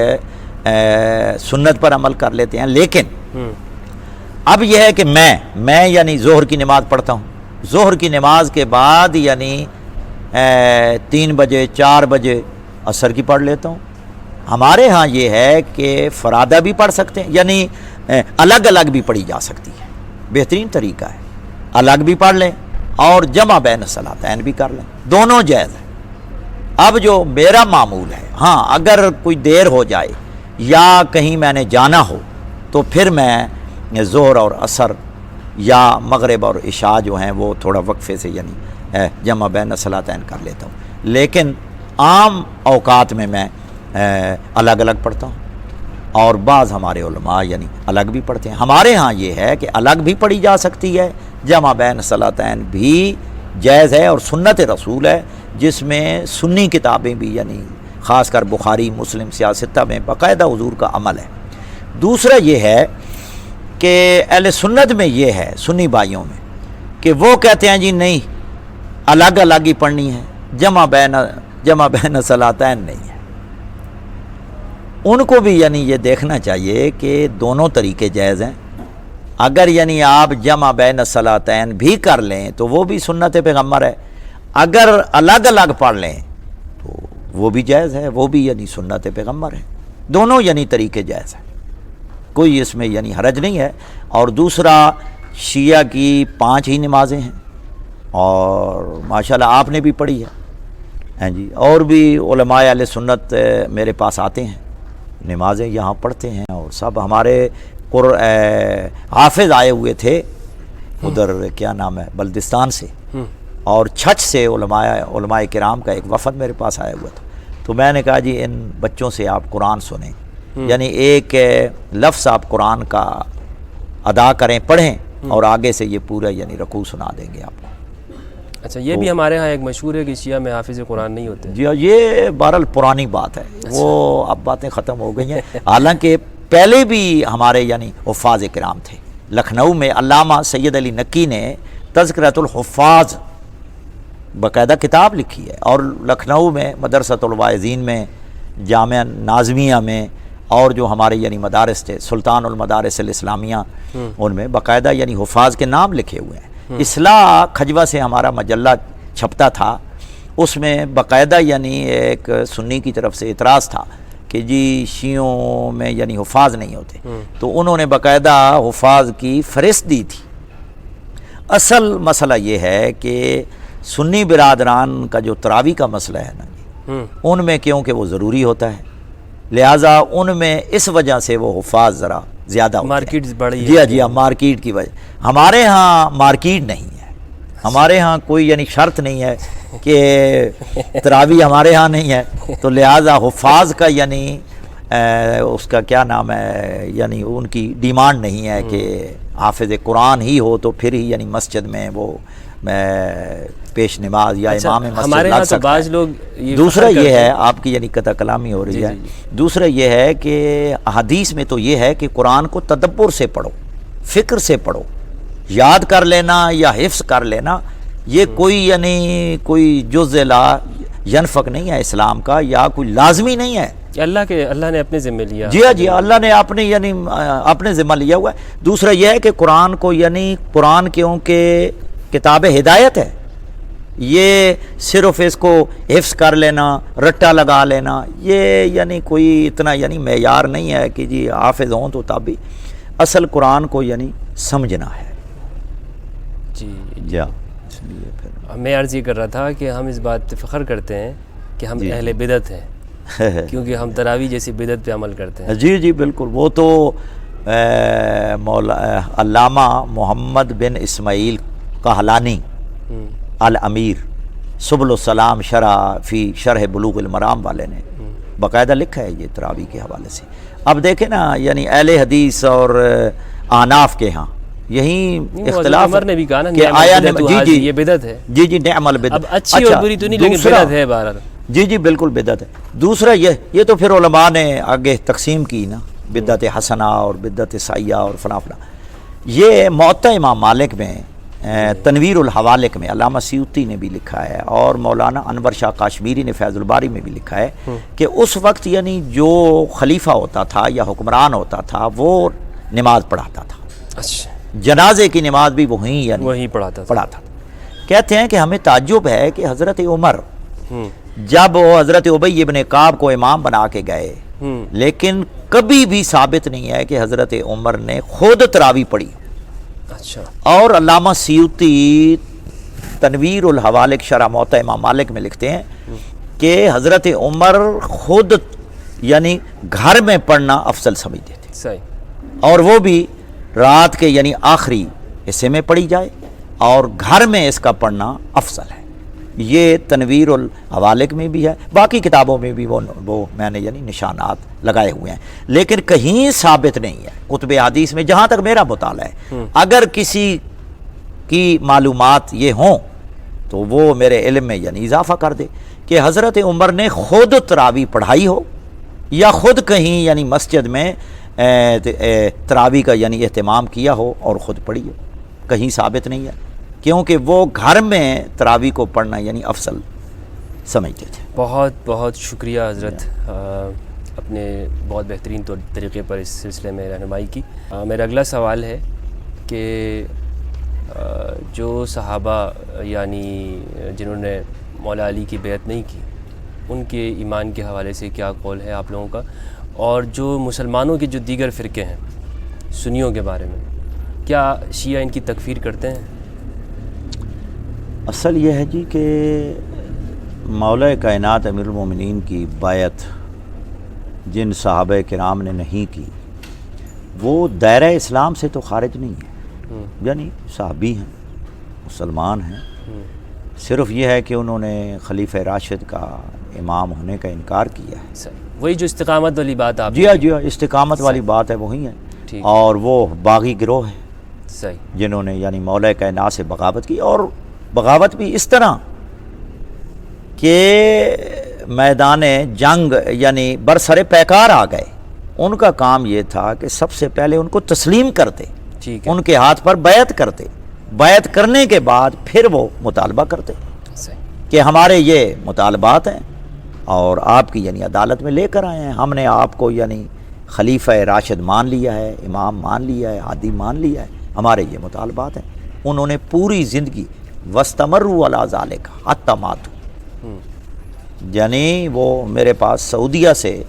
[SPEAKER 2] سنت پر عمل کر لیتے ہیں، لیکن اب یہ ہے کہ میں یعنی ظہر کی نماز پڑھتا ہوں، ظہر کی نماز کے بعد یعنی 3 بجے 4 بجے عصر کی پڑھ لیتا ہوں۔ ہمارے ہاں یہ ہے کہ فرادہ بھی پڑھ سکتے ہیں، یعنی الگ الگ بھی پڑھی جا سکتی ہے، بہترین طریقہ ہے، الگ بھی پڑھ لیں اور جمع بین الصلاتین بھی کر لیں، دونوں جائز ہیں۔ اب جو میرا معمول ہے، ہاں اگر کوئی دیر ہو جائے یا کہیں میں نے جانا ہو تو پھر میں ظہر اور عصر یا مغرب اور عشاء جو ہیں وہ تھوڑا وقفے سے یعنی جمع بین الصلاتین کر لیتا ہوں، لیکن عام اوقات میں الگ الگ پڑھتا ہوں، اور بعض ہمارے علماء یعنی الگ بھی پڑھتے ہیں۔ ہمارے ہاں یہ ہے کہ الگ بھی پڑھی جا سکتی ہے، جمع بین الصلاتین بھی جائز ہے، اور سنت رسول ہے جس میں سنی کتابیں بھی یعنی خاص کر بخاری مسلم سیاستہ میں باقاعدہ حضور کا عمل ہے۔ دوسرا یہ ہے کہ اہل سنت میں یہ ہے، سنی بھائیوں میں، کہ وہ کہتے ہیں جی نہیں الگ الگ ہی پڑھنی ہے، جمع بین الصلاتین نہیں ہے۔ ان کو بھی یعنی یہ دیکھنا چاہیے کہ دونوں طریقے جائز ہیں، اگر یعنی آپ جمع بین الصلاتین بھی کر لیں تو وہ بھی سنت پیغمبر ہے، اگر الگ الگ پڑھ لیں تو وہ بھی جائز ہے، وہ بھی یعنی سنت پیغمبر ہے، دونوں یعنی طریقے جائز ہیں، کوئی اس میں یعنی حرج نہیں ہے۔ اور دوسرا شیعہ کی 5 ہی نمازیں ہیں، اور ماشاءاللہ آپ نے بھی پڑھی ہے، ہیں جی، اور بھی علماء اہل سنت میرے پاس آتے ہیں، نمازیں یہاں پڑھتے ہیں، اور سب ہمارے حافظ آئے ہوئے تھے ادھر کیا نام ہے بلدستان سے، اور چھچ سے علماء کرام کا ایک وفد میرے پاس آیا ہوا تھا، تو میں نے کہا جی ان بچوں سے آپ قرآن سنیں، یعنی ایک لفظ آپ قرآن کا ادا کریں، پڑھیں، اور آگے سے یہ پورا یعنی رکوع سنا دیں گے آپ کو۔
[SPEAKER 1] اچھا، یہ بھی ہمارے ہاں ایک مشہور ہے کہ شیعہ میں حافظ قرآن نہیں ہوتے۔
[SPEAKER 2] جی یہ بہرحال پرانی بات ہے، وہ اب باتیں ختم ہو گئی ہیں، حالانکہ پہلے بھی ہمارے یعنی حفاظ کرام تھے۔ لکھنؤ میں علامہ سید علی نقی نے تذکرۃ الحفاظ باقاعدہ کتاب لکھی ہے، اور لکھنؤ میں مدرسۃ الواعظین میں، جامعہ ناظمیہ میں، اور جو ہمارے یعنی مدارس تھے سلطان المدارس الاسلامیہ، ان میں باقاعدہ یعنی حفاظ کے نام لکھے ہوئے ہیں۔ اصلاح کھجوہ سے ہمارا مجلہ چھپتا تھا، اس میں باقاعدہ یعنی ایک سنی کی طرف سے اعتراض تھا کہ جی شیعوں میں یعنی حفاظ نہیں ہوتے، تو انہوں نے باقاعدہ حفاظ کی فہرست دی تھی۔ اصل مسئلہ یہ ہے کہ سنی برادران کا جو تراویح کا مسئلہ ہے نا جی، ان میں کیونکہ وہ ضروری ہوتا ہے، لہٰذا ان میں اس وجہ سے وہ حفاظ ذرا زیادہ ہوتے ہیں،
[SPEAKER 1] مارکیٹ بڑی ہے۔
[SPEAKER 2] جی مارکیٹ کی وجہ، ہمارے ہاں مارکیٹ نہیں ہے، ہمارے ہاں کوئی یعنی شرط نہیں ہے کہ تراویح ہمارے ہاں نہیں ہے، تو لہٰذا حفاظ کا یعنی اس کا کیا نام ہے یعنی ان کی ڈیمانڈ نہیں ہے کہ حافظ قرآن ہی ہو تو پھر ہی یعنی مسجد میں وہ پیش نماز یا امام مسجد لگ سکتا ہے۔ دوسرا یہ ہے آپ کی یعنی قطع کلامی ہو رہی ہے، دوسرا یہ ہے کہ حدیث میں تو یہ ہے کہ قرآن کو تدبر سے پڑھو، فکر سے پڑھو، یاد کر لینا یا حفظ کر لینا یہ کوئی یعنی کوئی جزء لا ینفق نہیں ہے اسلام کا، یا کوئی لازمی نہیں ہے،
[SPEAKER 1] اللہ نے اپنے ذمہ لیا۔
[SPEAKER 2] جی اللہ نے اپنے یعنی اپنے ذمہ لیا ہوا ہے۔ دوسرا یہ ہے کہ قرآن کو یعنی قرآن کیونکہ کتاب ہدایت ہے، یہ صرف اس کو حفظ کر لینا، رٹا لگا لینا، یہ یعنی کوئی اتنا یعنی معیار نہیں ہے کہ جی حافظ ہوں تو تب بھی، اصل قرآن کو یعنی سمجھنا ہے۔
[SPEAKER 1] جی
[SPEAKER 2] چلیے پھر
[SPEAKER 1] میں عرض یہ کر رہا تھا کہ ہم اس بات پہ فخر کرتے ہیں کہ ہم اہل بدعت ہیں، کیونکہ ہم تراویح جیسی بدعت پہ عمل کرتے ہیں.
[SPEAKER 2] جی جی بالکل. وہ تو علامہ محمد بن اسماعیل کہلانی الامیر سبل السلام شرح بلوغ المرام والے نے باقاعدہ لکھا ہے یہ تراویح کے حوالے سے. اب دیکھیں نا یعنی اہل حدیث اور احناف کے ہاں یہی اختلاف
[SPEAKER 1] عمر نے بھی کہا نا
[SPEAKER 2] کہ آیا
[SPEAKER 1] جی یہ بدعت ہے.
[SPEAKER 2] جی جی نعم البدعت.
[SPEAKER 1] اب اچھی اور بری تو نہیں لیکن بدعت ہے بہرحال.
[SPEAKER 2] جی جی بالکل بدعت ہے. دوسرا یہ تو پھر علماء نے آگے تقسیم کی نا بدعت حسنہ اور بدعت سیئہ اور فلاں فلاں. یہ موطا امام مالک میں تنویر الحوالق میں علامہ سیوطی نے بھی لکھا ہے اور مولانا انور شاہ کاشمیری نے فیض الباری میں بھی لکھا ہے کہ اس وقت یعنی جو خلیفہ ہوتا تھا یا حکمران ہوتا تھا وہ نماز پڑھاتا تھا.
[SPEAKER 1] اچھا
[SPEAKER 2] جنازے کی نماز بھی وہیں
[SPEAKER 1] پڑھاتا
[SPEAKER 2] تھا. کہتے ہیں کہ ہمیں تعجب ہے کہ حضرت عمر جب وہ حضرت ابی ابن کعب کو امام بنا کے گئے لیکن کبھی بھی ثابت نہیں ہے کہ حضرت عمر نے خود تراویح پڑھی.
[SPEAKER 1] اچھا.
[SPEAKER 2] اور علامہ سیوطی تنویر الحوالق شرح موطا امام مالک میں لکھتے ہیں کہ حضرت عمر خود یعنی گھر میں پڑھنا افضل سمجھتے تھے.
[SPEAKER 1] صحیح.
[SPEAKER 2] اور وہ بھی رات کے یعنی آخری حصے میں پڑھی جائے اور گھر میں اس کا پڑھنا افضل ہے. یہ تنویر الحوالق میں بھی ہے، باقی کتابوں میں بھی وہ میں نے یعنی نشانات لگائے ہوئے ہیں لیکن کہیں ثابت نہیں ہے کتب حدیث میں. جہاں تک میرا مطالعہ ہے اگر کسی کی معلومات یہ ہوں تو وہ میرے علم میں یعنی اضافہ کر دے کہ حضرت عمر نے خود تراویح پڑھائی ہو یا خود کہیں یعنی مسجد میں تراویح کا یعنی اہتمام کیا ہو اور خود پڑھی ہو. کہیں ثابت نہیں ہے کیونکہ وہ گھر میں تراویح کو پڑھنا یعنی افضل سمجھتے تھے.
[SPEAKER 1] بہت بہت شکریہ حضرت اپنے بہت بہترین طریقے پر اس سلسلے میں رہنمائی کی. میرا اگلا سوال ہے کہ جو صحابہ یعنی جنہوں نے مولا علی کی بیعت نہیں کی ان کے ایمان کے حوالے سے کیا قول ہے آپ لوگوں کا، اور جو مسلمانوں کے جو دیگر فرقے ہیں سنیوں کے بارے میں کیا شیعہ ان کی تکفیر کرتے ہیں؟
[SPEAKER 2] اصل یہ ہے جی کہ مولا کائنات امیر المومنین کی بیعت جن صحابہ کرام نے نہیں کی وہ دائرہ اسلام سے تو خارج نہیں ہے، یعنی صحابی ہیں، مسلمان ہیں. صرف یہ ہے کہ انہوں نے خلیفہ راشد کا امام ہونے کا انکار کیا ہے.
[SPEAKER 1] وہی جو استقامت والی بات آپ
[SPEAKER 2] جی ہاں استقامت والی بات ہے وہی ہے. اور وہ باغی گروہ ہے
[SPEAKER 1] صحیح
[SPEAKER 2] جنہوں نے یعنی مولا کائنات سے بغاوت کی، اور بغاوت بھی اس طرح کہ میدان جنگ یعنی برسر پیکار آ گئے. ان کا کام یہ تھا کہ سب سے پہلے ان کو تسلیم کرتے، ان کے ہاتھ پر بیعت کرتے، بیعت کرنے کے بعد پھر وہ مطالبہ کرتے کہ ہمارے یہ مطالبات ہیں اور آپ کی یعنی عدالت میں لے کر آئے ہیں. ہم نے آپ کو یعنی خلیفہ راشد مان لیا ہے، امام مان لیا ہے، ہادی مان لیا ہے، ہمارے یہ مطالبات ہیں. انہوں نے پوری زندگی وَاسْتَمَرُّوا عَلَىٰ ذَلِكَ حَتَّىٰ مَاتُوا، یعنی وہ میرے پاس سعودیہ سے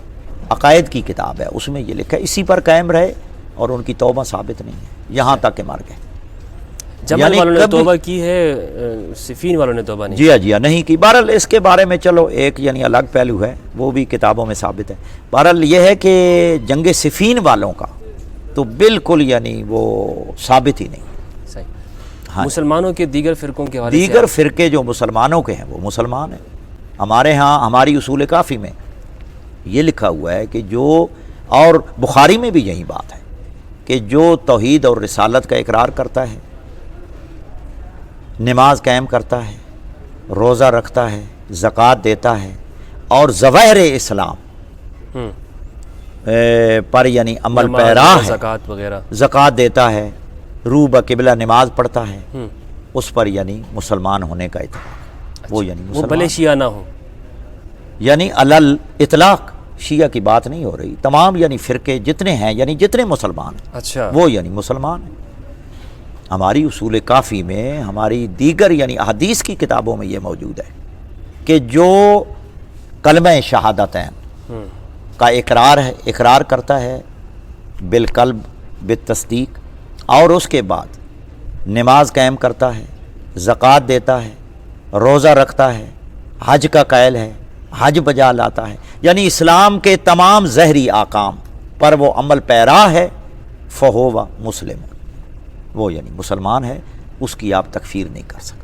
[SPEAKER 2] عقائد کی کتاب ہے اس میں یہ لکھا ہے اسی پر قائم رہے اور ان کی توبہ ثابت نہیں ہے یہاں تک کہ مر گئے.
[SPEAKER 1] جمل والوں نے توبہ کی ہے، صفین والوں نے توبہ نہیں.
[SPEAKER 2] جی ہاں نہیں کی. بہرحال اس کے بارے میں چلو ایک یعنی الگ پہلو ہے، وہ بھی کتابوں میں ثابت ہے. بہرحال یہ ہے کہ جنگ صفین والوں کا تو بالکل یعنی وہ ثابت ہی نہیں.
[SPEAKER 1] ہاں مسلمانوں کے دیگر فرقوں کے حوالے سے
[SPEAKER 2] دیگر فرقے جو مسلمانوں کے ہیں وہ مسلمان ہیں. ہمارے ہاں ہماری اصول کافی میں یہ لکھا ہوا ہے کہ جو، اور بخاری میں بھی یہی بات ہے کہ جو توحید اور رسالت کا اقرار کرتا ہے، نماز قائم کرتا ہے، روزہ رکھتا ہے، زکوٰۃ دیتا ہے اور ظواہر اسلام پر یعنی عمل پیرا ہے،
[SPEAKER 1] زکوٰۃ وغیرہ
[SPEAKER 2] زکوٰۃ دیتا ہے، روح بقبلہ نماز پڑھتا ہے، اس پر یعنی مسلمان ہونے کا اتفاق. وہ یعنی
[SPEAKER 1] وہ بھلے شیعہ نہ ہو،
[SPEAKER 2] یعنی علل اطلاق شیعہ کی بات نہیں ہو رہی، تمام یعنی فرقے جتنے ہیں یعنی جتنے مسلمان ہیں
[SPEAKER 1] اچھا
[SPEAKER 2] وہ یعنی مسلمان ہیں. ہماری اصول کافی میں، ہماری دیگر یعنی احادیث کی کتابوں میں یہ موجود ہے کہ جو کلمہ شہادتین کا اقرار کرتا ہے بالقلب بالتصدیق اور اس کے بعد نماز قائم کرتا ہے، زکوٰۃ دیتا ہے، روزہ رکھتا ہے، حج کا قائل ہے، حج بجا لاتا ہے، یعنی اسلام کے تمام ظاہری احکام پر وہ عمل پیرا ہے، فہو مسلم، وہ یعنی مسلمان ہے، اس کی آپ تکفیر نہیں کر سکتے۔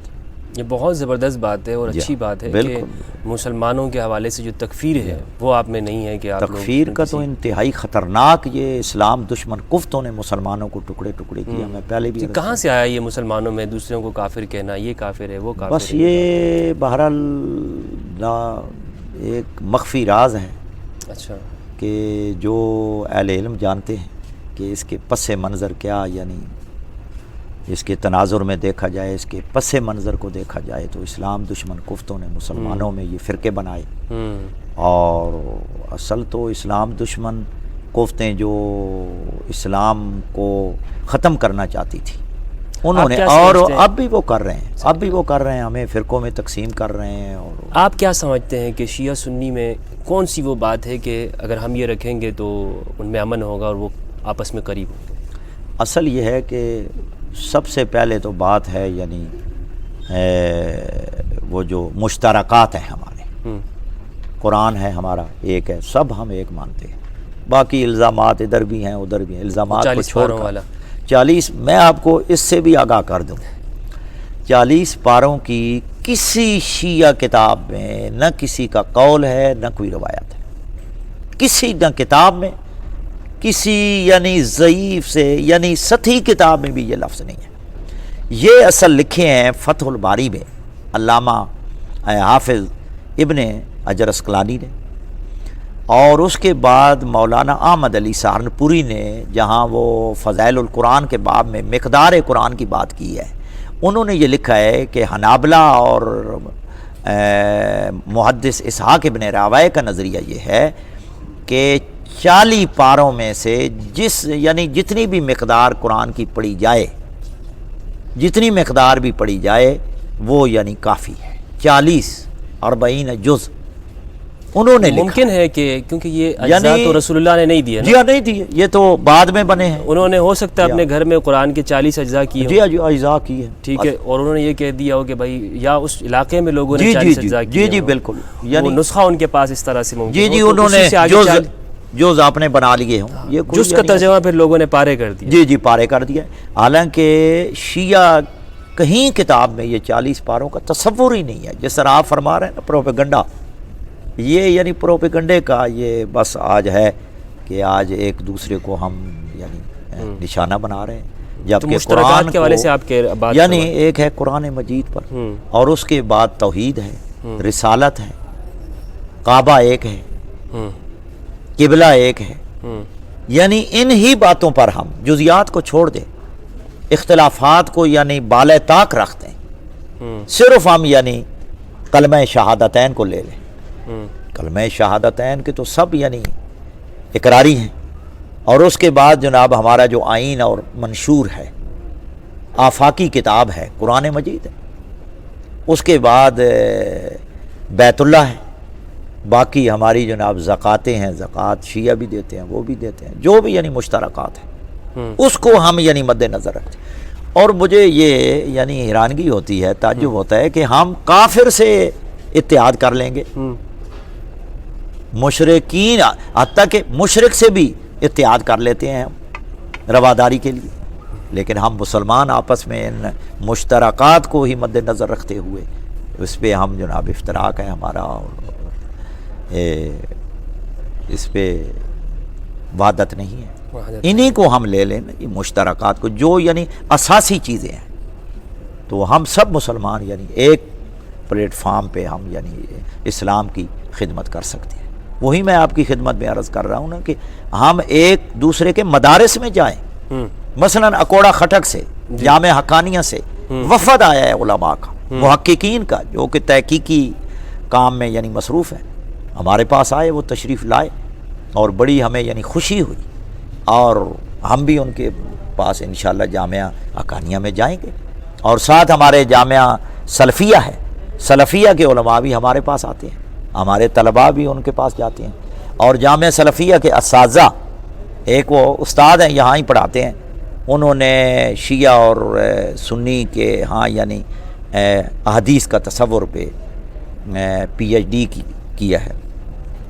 [SPEAKER 1] یہ بہت زبردست بات ہے اور اچھی بات ہے کہ مسلمانوں کے حوالے سے جو تکفیر ہے وہ آپ میں نہیں ہے کہ آپ
[SPEAKER 2] تکفیر کا تو انتہائی خطرناک، یہ اسلام دشمن کفتوں نے مسلمانوں کو ٹکڑے ٹکڑے کیا۔ میں پہلے بھی
[SPEAKER 1] کہاں سے آیا یہ مسلمانوں میں دوسروں کو کافر کہنا، یہ کافر ہے وہ کافر ہے؟
[SPEAKER 2] بس یہ بہرحال ایک مخفی راز ہے،
[SPEAKER 1] اچھا،
[SPEAKER 2] کہ جو اہل علم جانتے ہیں کہ اس کے پس منظر کیا، یعنی اس کے تناظر میں دیکھا جائے، اس کے پس منظر کو دیکھا جائے تو اسلام دشمن کفتوں نے مسلمانوں میں یہ فرقے بنائے، اور اصل تو اسلام دشمن کفتیں جو اسلام کو ختم کرنا چاہتی تھی انہوں نے، اور اب بھی وہ کر رہے ہیں، ہمیں فرقوں میں تقسیم کر رہے ہیں۔ اور
[SPEAKER 1] آپ کیا سمجھتے ہیں کہ شیعہ سنی میں کون سی وہ بات ہے کہ اگر ہم یہ رکھیں گے تو ان میں امن ہوگا اور وہ آپس میں قریب ہوں گے؟
[SPEAKER 2] اصل یہ ہے کہ سب سے پہلے تو بات ہے یعنی وہ جو مشترکات ہیں ہمارے، قرآن ہے ہمارا ایک ہے، سب ہم ایک مانتے ہیں، باقی الزامات ادھر بھی ہیں ادھر بھی ہیں، الزامات کو چھوڑ کر 40، میں آپ کو اس سے بھی آگاہ کر دوں، 40 پاروں کی کسی شیعہ کتاب میں نہ کسی کا قول ہے نہ کوئی روایت ہے، کسی نہ کتاب میں، کسی یعنی ضعیف سے یعنی سطحی کتاب میں بھی یہ لفظ نہیں ہے۔ یہ اصل لکھے ہیں فتح الباری میں علامہ حافظ ابن حجر اسقلانی نے، اور اس کے بعد مولانا احمد علی سہارنپوری نے جہاں وہ فضائل القرآن کے باب میں مقدار قرآن کی بات کی ہے، انہوں نے یہ لکھا ہے کہ حنابلہ اور محدث اسحاق ابن راویہ کا نظریہ یہ ہے کہ 40 پاروں میں سے یعنی جتنی بھی مقدار قرآن کی پڑھی جائے، جتنی مقدار بھی پڑھی جائے وہ یعنی کافی ہے، 40 جز انہوں نے لکھا۔
[SPEAKER 1] ممکن ہے کہ کیونکہ یہ اجزاء تو رسول اللہ نے نہیں دیے،
[SPEAKER 2] جی ہاں نہیں دیے، یہ تو بعد میں بنے ہیں،
[SPEAKER 1] انہوں نے ہو سکتا ہے اپنے گھر میں قرآن کے 40 اجزاء کیے ہوں،
[SPEAKER 2] جی ہاں جی اجزاء کی ہے،
[SPEAKER 1] ٹھیک ہے، اور انہوں نے یہ کہہ دیا ہو کہ بھائی یا اس علاقے میں لوگوں نے 40 اجزاء کیے،
[SPEAKER 2] جی جی بالکل،
[SPEAKER 1] یعنی نسخہ ان کے پاس اس طرح سے ممکن
[SPEAKER 2] جی جی انہوں نے جز آپ نے بنا لیے ہوں، یہ
[SPEAKER 1] جز کا ترجمہ پھر لوگوں نے پارے کر دیا،
[SPEAKER 2] جی جی پارے کر دیا، حالانکہ شیعہ کہیں کتاب میں یہ 40 پاروں کا تصور ہی نہیں ہے، جس طرح آپ فرما رہے ہیں نا پروپیگنڈا، یہ یعنی پروپیگنڈے کا یہ بس آج ہے کہ آج ایک دوسرے کو ہم یعنی نشانہ بنا رہے ہیں، جبکہ قرآن
[SPEAKER 1] کے حوالے سے آپ کے بات
[SPEAKER 2] یعنی ایک ہے قرآن مجید پر، اور اس کے بعد توحید ہے، رسالت ہے، کعبہ ایک ہے، قبلہ ایک ہے، یعنی ان ہی باتوں پر ہم جزیات کو چھوڑ دیں، اختلافات کو یعنی بالائے طاق رکھتے ہیں، صرف ہم یعنی کلمہ شہادتین کو لے لیں، کلمہ شہادتین کے تو سب یعنی اقراری ہیں، اور اس کے بعد جناب ہمارا جو آئین اور منشور ہے، آفاقی کتاب ہے، قرآن مجید ہے، اس کے بعد بیت اللہ ہے، باقی ہماری جناب زکاتیں ہیں، زکوٰۃ شیعہ بھی دیتے ہیں، وہ بھی دیتے ہیں، جو بھی یعنی مشترکات ہیں اس کو ہم یعنی مد نظر رکھتے ہیں۔ اور مجھے یہ یعنی حیرانگی ہوتی ہے، تعجب ہوتا ہے کہ ہم کافر سے اتحاد کر لیں گے، مشرکین حتیٰ کہ مشرک سے بھی اتحاد کر لیتے ہیں ہم رواداری کے لیے، لیکن ہم مسلمان آپس میں ان مشترکات کو ہی مد نظر رکھتے ہوئے اس پہ ہم جناب افتراق ہے ہمارا، اور اس پہ وحدت نہیں ہے۔ انہی کو ہم لے لیں یہ مشترکات کو، جو یعنی اساسی چیزیں ہیں، تو ہم سب مسلمان یعنی ایک پلیٹ فارم پہ ہم یعنی اسلام کی خدمت کر سکتے ہیں۔ وہی میں آپ کی خدمت میں عرض کر رہا ہوں نا کہ ہم ایک دوسرے کے مدارس میں جائیں، مثلا اکوڑا خٹک سے، جامع حقانیہ سے وفد آیا ہے علماء کا، محققین کا، جو کہ تحقیقی کام میں یعنی مصروف ہیں، ہمارے پاس آئے، وہ تشریف لائے، اور بڑی ہمیں یعنی خوشی ہوئی، اور ہم بھی ان کے پاس انشاءاللہ جامعہ حقانیہ میں جائیں گے، اور ساتھ ہمارے جامعہ سلفیہ ہے، سلفیہ کے علماء بھی ہمارے پاس آتے ہیں، ہمارے طلباء بھی ان کے پاس جاتے ہیں، اور جامعہ سلفیہ کے اساتذہ، ایک وہ استاد ہیں یہاں ہی پڑھاتے ہیں، انہوں نے شیعہ اور سنی کے ہاں یعنی احادیث کا تصور پہ پی ایچ ڈی کیا ہے،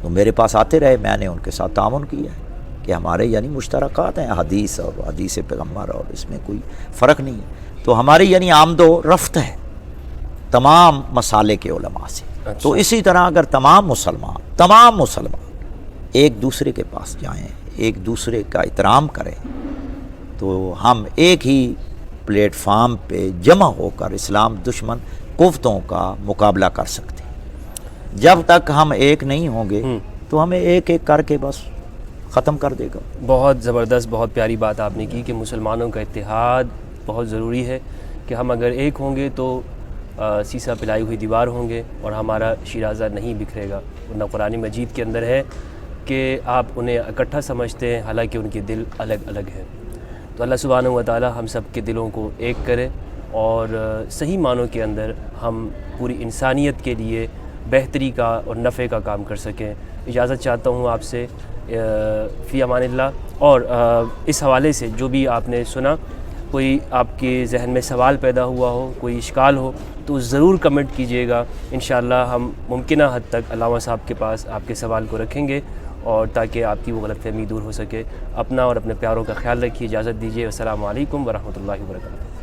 [SPEAKER 2] تو میرے پاس آتے رہے، میں نے ان کے ساتھ تعاون کیا ہے کہ ہمارے یعنی مشترکات ہیں حدیث اور حدیث پیغمبر، اور اس میں کوئی فرق نہیں ہے، تو ہماری یعنی آمد و رفت ہے تمام مسالے کے علماء سے۔ تو اسی طرح اگر تمام مسلمان ایک دوسرے کے پاس جائیں، ایک دوسرے کا احترام کریں، تو ہم ایک ہی پلیٹ فارم پہ جمع ہو کر اسلام دشمن قوتوں کا مقابلہ کر سکتے ہیں۔ جب تک ہم ایک نہیں ہوں گے تو ہمیں ایک ایک کر کے بس ختم کر دے گا۔
[SPEAKER 1] بہت زبردست، بہت پیاری بات آپ نے کی کہ مسلمانوں کا اتحاد بہت ضروری ہے، کہ ہم اگر ایک ہوں گے تو سیسا پلائی ہوئی دیوار ہوں گے اور ہمارا شیرازہ نہیں بکھرے گا، ورنہ قرآن مجید کے اندر ہے کہ آپ انہیں اکٹھا سمجھتے ہیں حالانکہ ان کے دل الگ الگ ہیں۔ تو اللہ سبحانہ و تعالی ہم سب کے دلوں کو ایک کرے اور صحیح معنوں کے اندر ہم پوری انسانیت کے لیے بہتری کا اور نفع کا کام کر سکیں۔ اجازت چاہتا ہوں آپ سے فی امان اللہ۔ اور اس حوالے سے جو بھی آپ نے سنا، کوئی آپ کے ذہن میں سوال پیدا ہوا ہو، کوئی اشکال ہو، تو ضرور کمنٹ کیجئے گا، انشاءاللہ ہم ممکنہ حد تک علامہ صاحب کے پاس آپ کے سوال کو رکھیں گے، اور تاکہ آپ کی وہ غلط فہمی دور ہو سکے۔ اپنا اور اپنے پیاروں کا خیال رکھیے، اجازت دیجیے، السلام علیکم ورحمۃ اللہ وبرکاتہ۔